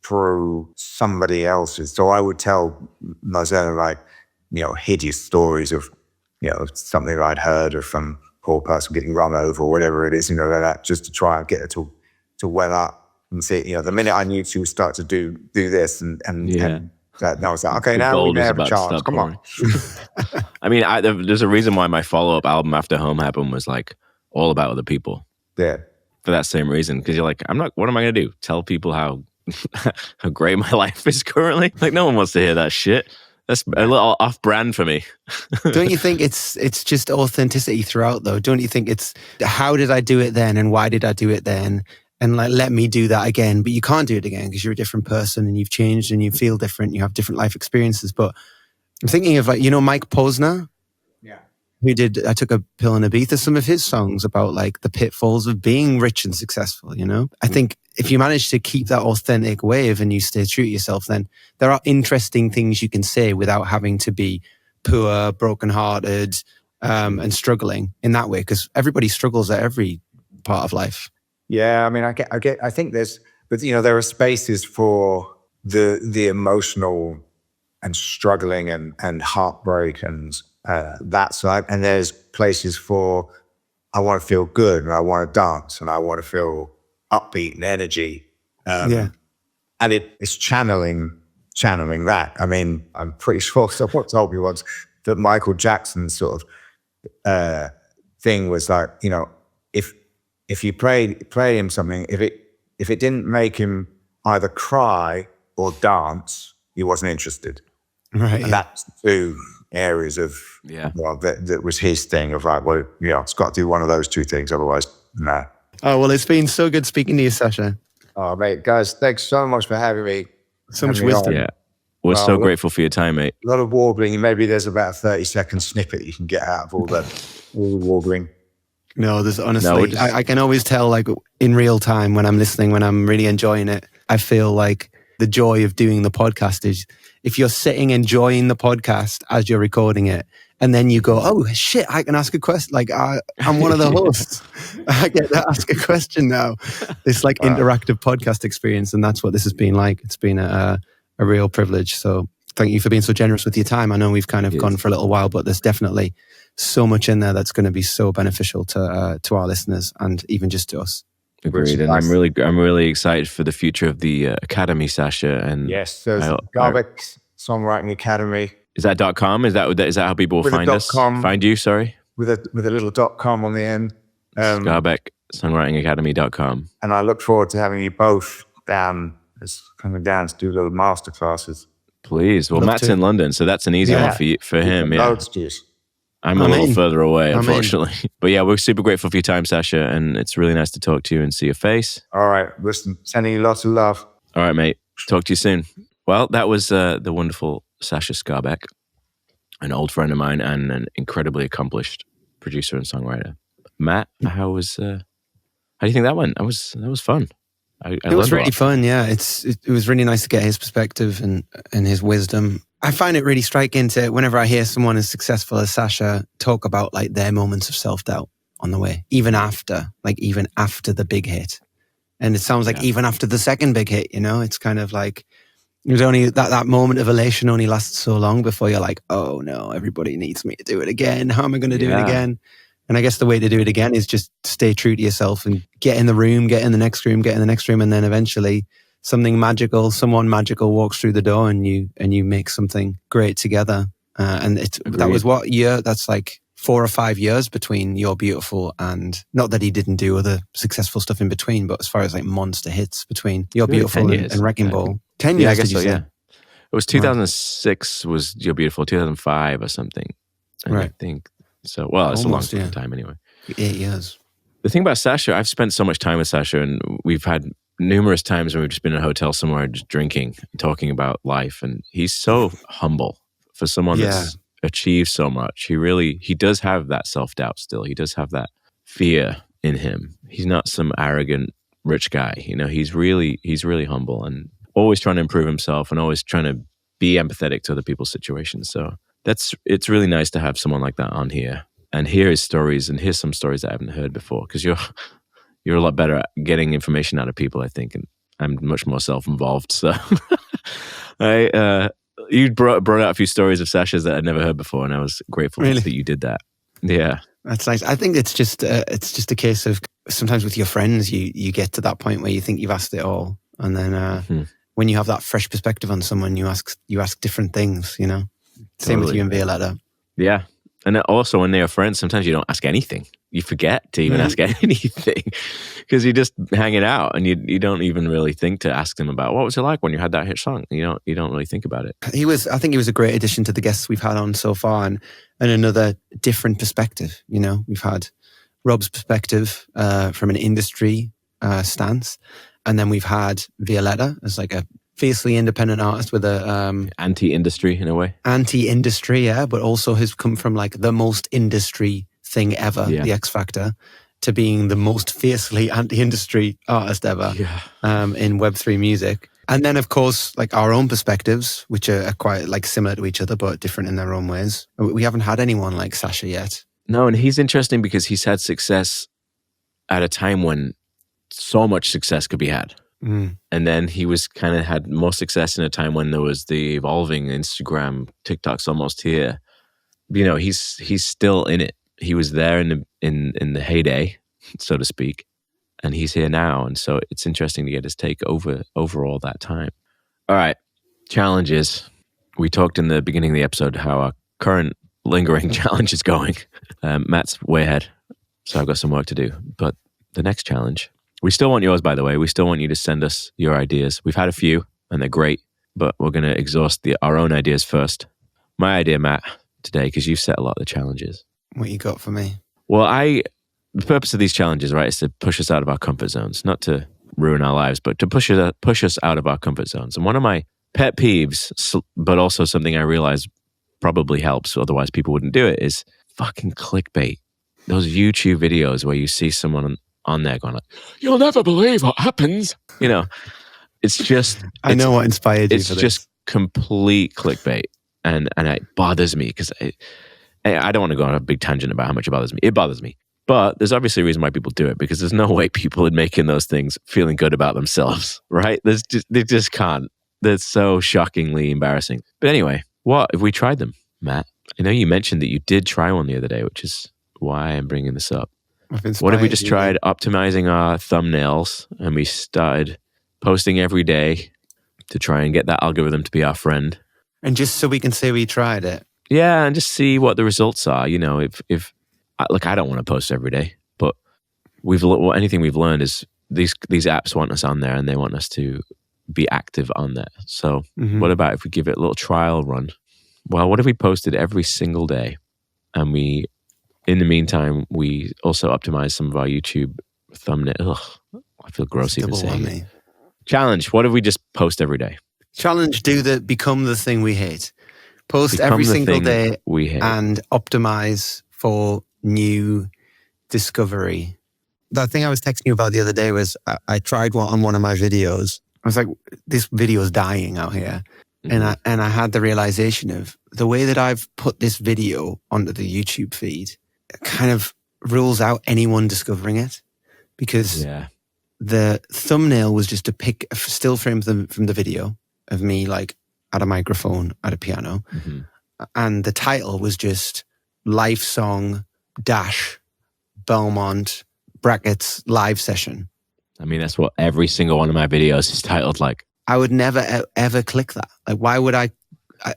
through somebody else's. So I would tell Mozella like, hideous stories of, something I'd heard or some poor person getting run over or whatever it is, like that, just to try and get her to well up and see, the minute I knew she would start to do this and that, I was like, okay, now we have a chance. Come on. I mean, there's a reason why my follow-up album after Home Happened was like all about other people. Yeah. For that same reason, because you're like, what am I going to do? Tell people how great my life is currently? Like, no one wants to hear that shit. That's a little off-brand for me. Don't you think it's just authenticity throughout, though? Don't you think it's how did I do it then and why did I do it then? And like, let me do that again. But you can't do it again because you're a different person and you've changed and you feel different. You have different life experiences. But I'm thinking of like, Mike Posner? Yeah. Who did I Took a Pill in Ibiza, some of his songs about like the pitfalls of being rich and successful, I think if you manage to keep that authentic wave and you stay true to yourself, then there are interesting things you can say without having to be poor, brokenhearted, and struggling in that way, because everybody struggles at every part of life. Yeah, I mean, I think there's But, there are spaces for the emotional and struggling and heartbreak and that side. And there's places for, I want to feel good and I want to dance and I want to feel upbeat and energy. And it's channeling that. I mean, I'm pretty sure someone told me once that Michael Jackson's sort of thing was like, if you play him something, if it didn't make him either cry or dance, he wasn't interested. Right. And that's two areas of, that was his thing of like, well, it's got to do one of those two things. Otherwise, nah. Oh, well, it's been so good speaking to you, Sacha. Oh, mate, guys, thanks so much for having me. So much wisdom. Yeah. We're so grateful for your time, mate. A lot of warbling. Maybe there's about a 30-second snippet you can get out of all the warbling. No, there's honestly, I can always tell, like, in real time when I'm listening, when I'm really enjoying it, I feel like the joy of doing the podcast is if you're sitting enjoying the podcast as you're recording it, and then you go, oh, shit, I can ask a question. Like, I'm one of the hosts. I get to ask a question now. This, like, interactive podcast experience, and that's what this has been like. It's been a real privilege. So thank you for being so generous with your time. I know we've kind of gone for a little while, but there's definitely so much in there that's going to be so beneficial to our listeners and even just to us. Agreed, and I'm really excited for the future of the Academy, Sacha. And yes, there's Skarbek Songwriting Academy. Is that .com? Is that how people will find us? Find you? Sorry, with a little .com on the end. Skarbek Songwriting Academy.com. And I look forward to having you both coming down to do little master classes. Please. Well, Matt's in London, so that's an easy one for him. Yeah. I'm a little further away, unfortunately. But yeah, we're super grateful for your time, Sacha, and it's really nice to talk to you and see your face. All right. Listen, sending you lots of love. All right, mate. Talk to you soon. Well, that was the wonderful Sacha Skarbek, an old friend of mine and an incredibly accomplished producer and songwriter. Matt, how do you think that went? That was fun. It was really fun, yeah. It was really nice to get his perspective and his wisdom. I find it really striking to whenever I hear someone as successful as Sacha talk about like their moments of self-doubt on the way, even after the big hit. And it sounds like even after the second big hit, it's kind of like there's only that moment of elation only lasts so long before you're like, oh no, everybody needs me to do it again. How am I going to do it again? And I guess the way to do it again is just stay true to yourself and get in the room, get in the next room, and then eventually someone magical walks through the door and you make something great together. And that was what year? That's like 4 or 5 years between You're Beautiful and, not that he didn't do other successful stuff in between, but as far as like monster hits between You're Beautiful and Wrecking Ball. 10 years, I guess so, yeah. It was 2006 was You're Beautiful, 2005 or something. I think. So, well, it's almost a long time anyway. 8 years. The thing about Sacha, I've spent so much time with Sacha, and we've had numerous times when we've just been in a hotel somewhere just drinking, talking about life, and he's so humble for someone that's achieved so much. He does have that self-doubt still. He does have that fear in him. He's not some arrogant rich guy. He's really humble and always trying to improve himself and always trying to be empathetic to other people's situations. So it's really nice to have someone like that on here and hear his stories and hear some stories that I haven't heard before, because you're a lot better at getting information out of people, I think, and I'm much more self-involved. So you brought out a few stories of Sacha's that I'd never heard before, and I was grateful that you did that. Yeah. That's nice. I think it's just a case of sometimes with your friends, you get to that point where you think you've asked it all, and then when you have that fresh perspective on someone, you ask different things, Same with you and Violetta. Yeah. And also when they're friends, sometimes you don't ask anything. You forget to even ask anything because you're just hanging out and you don't even really think to ask them about what was it like when you had that hit song. You don't really think about it. I think he was a great addition to the guests we've had on so far, and another different perspective. We've had Rob's perspective from an industry stance, and then we've had Violetta as like a fiercely independent artist with a anti-industry in a way. Anti-industry, yeah, but also has come from like the most industry thing ever, the X Factor, to being the most fiercely anti-industry artist ever in Web3 music. And then, of course, like our own perspectives, which are quite like similar to each other, but different in their own ways. We haven't had anyone like Sacha yet. No, and he's interesting because he's had success at a time when so much success could be had. And then he was kind of had more success in a time when there was the evolving Instagram, TikTok's almost here. You know, he's still in it. He was there in the heyday, so to speak, and he's here now. And so it's interesting to get his take over all that time. All right, challenges. We talked in the beginning of the episode how our current lingering challenge is going. Matt's way ahead, so I've got some work to do. But the next challenge, we still want yours, by the way. We still want you to send us your ideas. We've had a few, and they're great, but we're going to exhaust our own ideas first. My idea, Matt, today, because you've set a lot of the challenges. What you got for me? Well, the purpose of these challenges, right, is to push us out of our comfort zones, not to ruin our lives, but to push us out of our comfort zones. And one of my pet peeves, but also something I realize probably helps, otherwise people wouldn't do it, is fucking clickbait. Those YouTube videos where you see someone on there going like, "You'll never believe what happens." You know, it's just... I know what inspired you for this. It's just complete clickbait. And it bothers me because I don't want to go on a big tangent about how much it bothers me. It bothers me. But there's obviously a reason why people do it, because there's no way people are making those things feeling good about themselves, right? They just can't. They're so shockingly embarrassing. But anyway, what if we tried them, Matt? I know you mentioned that you did try one the other day, which is why I'm bringing this up. What if we just tried optimizing our thumbnails and we started posting every day to try and get that algorithm to be our friend? And just so we can say we tried it. Yeah, and just see what the results are. You know, if look, I don't want to post every day, but anything we've learned is these apps want us on there and they want us to be active on there. So what about if we give it a little trial run? Well, what if we posted every single day, and in the meantime, we also optimize some of our YouTube thumbnail. Ugh, I feel gross even saying it. Challenge. What if we just post every day? Challenge, become the thing we hate. Post every single day we hate. And optimize for new discovery. That thing I was texting you about the other day was I tried one on one of my videos. I was like, this video is dying out here. And I had the realization of the way that I've put this video onto the YouTube feed kind of rules out anyone discovering it, because the thumbnail was just a still frame from the video of me like at a microphone at a piano. And the title was just live song - Belmont brackets live session. I mean, that's what every single one of my videos is titled like. I would never ever click that. Like, why would I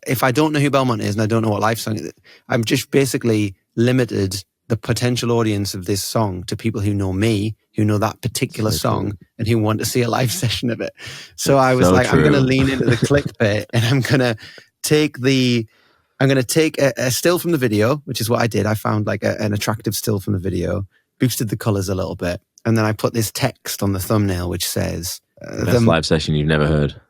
if I don't know who Belmont is and I don't know what live song is, I'm just basically limited the potential audience of this song to people who know me, who know that particular song, and who want to see a live session of it. So I was like, I'm going to lean into the clickbait, and I'm going to take a still from the video, which is what I did. I found like an attractive still from the video, boosted the colors a little bit, and then I put this text on the thumbnail which says, best live session you've never heard.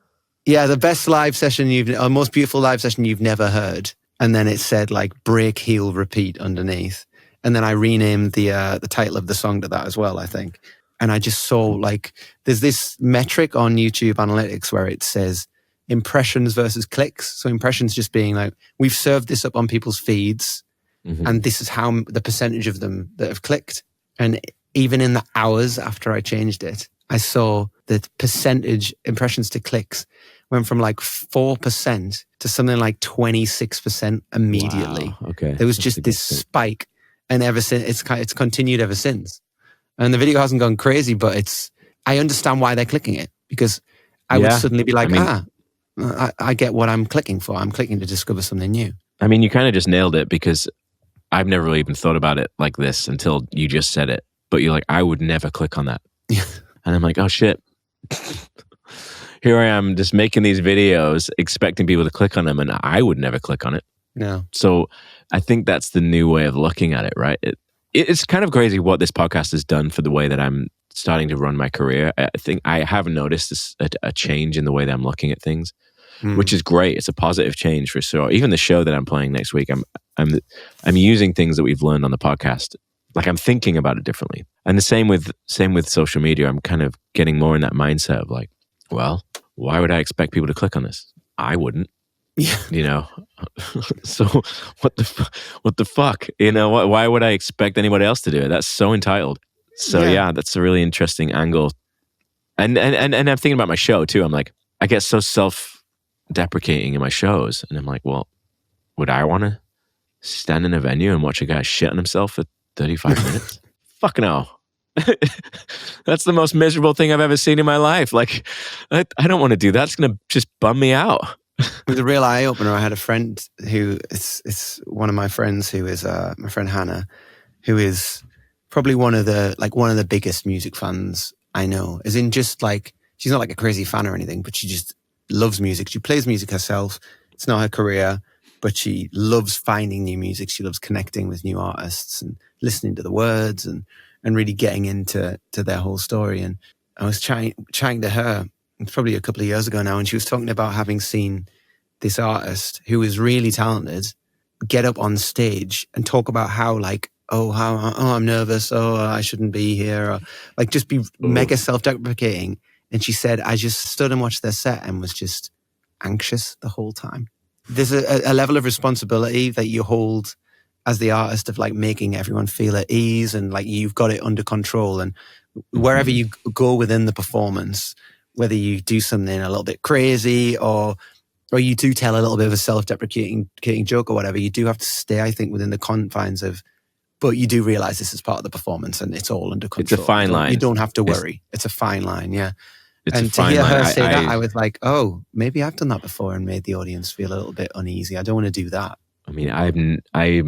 Yeah, the best live session or most beautiful live session you've never heard. And then it said like break, heal, repeat underneath. And then I renamed the title of the song to that as well, I think. And I just saw like, there's this metric on YouTube Analytics where it says impressions versus clicks. So impressions just being like, we've served this up on people's feeds, and this is how the percentage of them that have clicked. And even in the hours after I changed it, I saw the percentage impressions to clicks went from like 4% to something like 26% immediately. Wow, okay. There was just this spike, and ever since it's continued ever since. And the video hasn't gone crazy, but I understand why they're clicking it, because I would suddenly be like, I get what I'm clicking for. I'm clicking to discover something new. I mean, you kind of just nailed it, because I've never really even thought about it like this until you just said it. But you're like, I would never click on that. And I'm like, oh shit. Here I am just making these videos, expecting people to click on them, and I would never click on it. No. So I think that's the new way of looking at it, right? It's kind of crazy what this podcast has done for the way that I'm starting to run my career. I think I have noticed a change in the way that I'm looking at things, which is great. It's a positive change for sure. Even the show that I'm playing next week, I'm using things that we've learned on the podcast. Like, I'm thinking about it differently. And the same with social media. I'm kind of getting more in that mindset of like, well, why would I expect people to click on this? I wouldn't. Yeah. You know, so what the fuck? You know, why would I expect anybody else to do it? That's so entitled. So yeah, that's a really interesting angle. And I'm thinking about my show too. I'm like, I get so self-deprecating in my shows. And I'm like, well, would I want to stand in a venue and watch a guy shit on himself for 35 minutes? Fucking hell. That's the most miserable thing I've ever seen in my life. Like, I don't want to do that. It's going to just bum me out. It was a real eye-opener. I had a friend who, it's one of my friends who is, my friend Hannah, who is probably one of the biggest music fans I know. As in just like, she's not like a crazy fan or anything, but she just loves music. She plays music herself. It's not her career, but she loves finding new music. She loves connecting with new artists and listening to the words and really getting into their whole story. And I was chatting to her, it's probably a couple of years ago now, and she was talking about having seen this artist who is really talented get up on stage and talk about how like, I'm nervous, I shouldn't be here, or like just be mega self-deprecating. And she said, I just stood and watched their set and was just anxious the whole time. There's a level of responsibility that you hold as the artist of like making everyone feel at ease and like you've got it under control. And wherever you go within the performance, whether you do something a little bit crazy or you do tell a little bit of a self-deprecating joke or whatever, you do have to stay, I think, within the confines of, but you do realize this is part of the performance and it's all under control. It's a fine line. You don't have to worry. It's a fine line, yeah. And to hear her say that, I was like, oh, maybe I've done that before and made the audience feel a little bit uneasy. I don't want to do that. I mean, I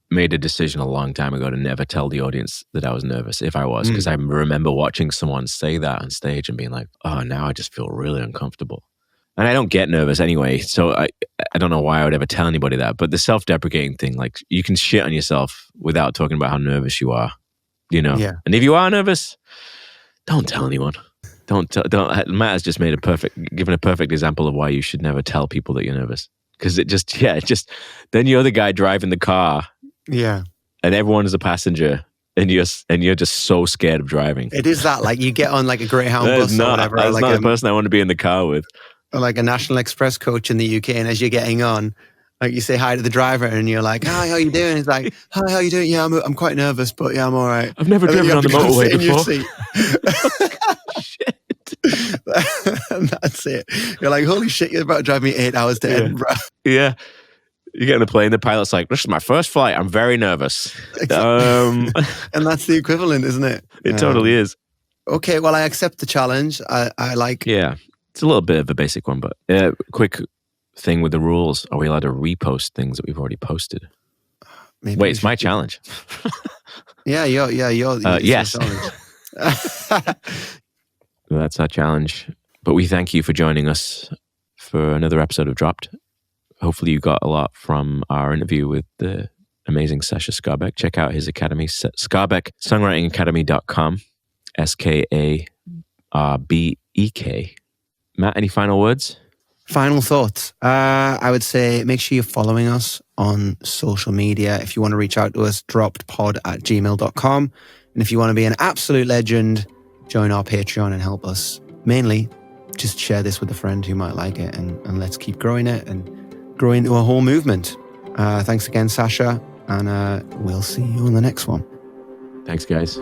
made a decision a long time ago to never tell the audience that I was nervous if I was, because I remember watching someone say that on stage and being like, oh, now I just feel really uncomfortable. And I don't get nervous anyway, so I don't know why I would ever tell anybody that. But the self-deprecating thing, like you can shit on yourself without talking about how nervous you are, you know? Yeah. And if you are nervous, don't tell anyone. Don't. Matt has just given a perfect example of why you should never tell people that you're nervous. Because then you're the guy driving the car. Yeah. And everyone is a passenger. And you're just so scared of driving. It is that, like you get on like a Greyhound bus or whatever. That's like not the person I want to be in the car with. Or like a National Express coach in the UK, and as you're getting on, like you say hi to the driver and you're like, hi, how you doing? He's like, hi, how you doing? Yeah, I'm quite nervous, but yeah, I'm all right. I've never driven on the motorway before. Shit. And that's it. You're like, holy shit, you're about to drive me 8 hours to Edinburgh. Yeah. You get in the plane, the pilot's like, this is my first flight. I'm very nervous. And that's the equivalent, isn't it? It totally is. Okay, well, I accept the challenge. I like... Yeah, it's a little bit of a basic one, but quick thing with the rules. Are we allowed to repost things that we've already posted? Maybe Wait, it's my challenge. Yeah, you're yes. That's our challenge. But we thank you for joining us for another episode of Dropped. Hopefully you got a lot from our interview with the amazing Sacha Skarbek. Check out his academy, Skarbek Songwriting Academy.com. SKARBEK. Matt, any final words? Final thoughts. I would say make sure you're following us on social media. If you want to reach out to us, droppedpod@gmail.com. And if you want to be an absolute legend, join our Patreon and help us. Mainly, just share this with a friend who might like it and let's keep growing it and grow into a whole movement. Thanks again, Sacha, and we'll see you on the next one. Thanks, guys.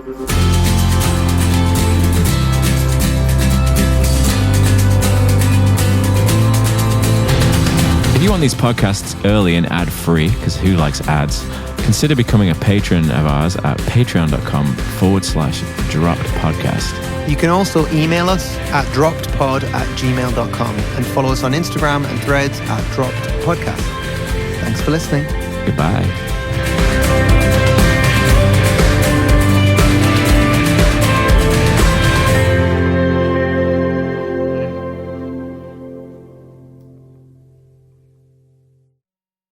If you want these podcasts early and ad-free, because who likes ads, consider becoming a patron of ours at patreon.com/droppedpodcast. You can also email us at droppedpod@gmail.com and follow us on Instagram and Threads at droppedpodcast. Thanks for listening. Goodbye.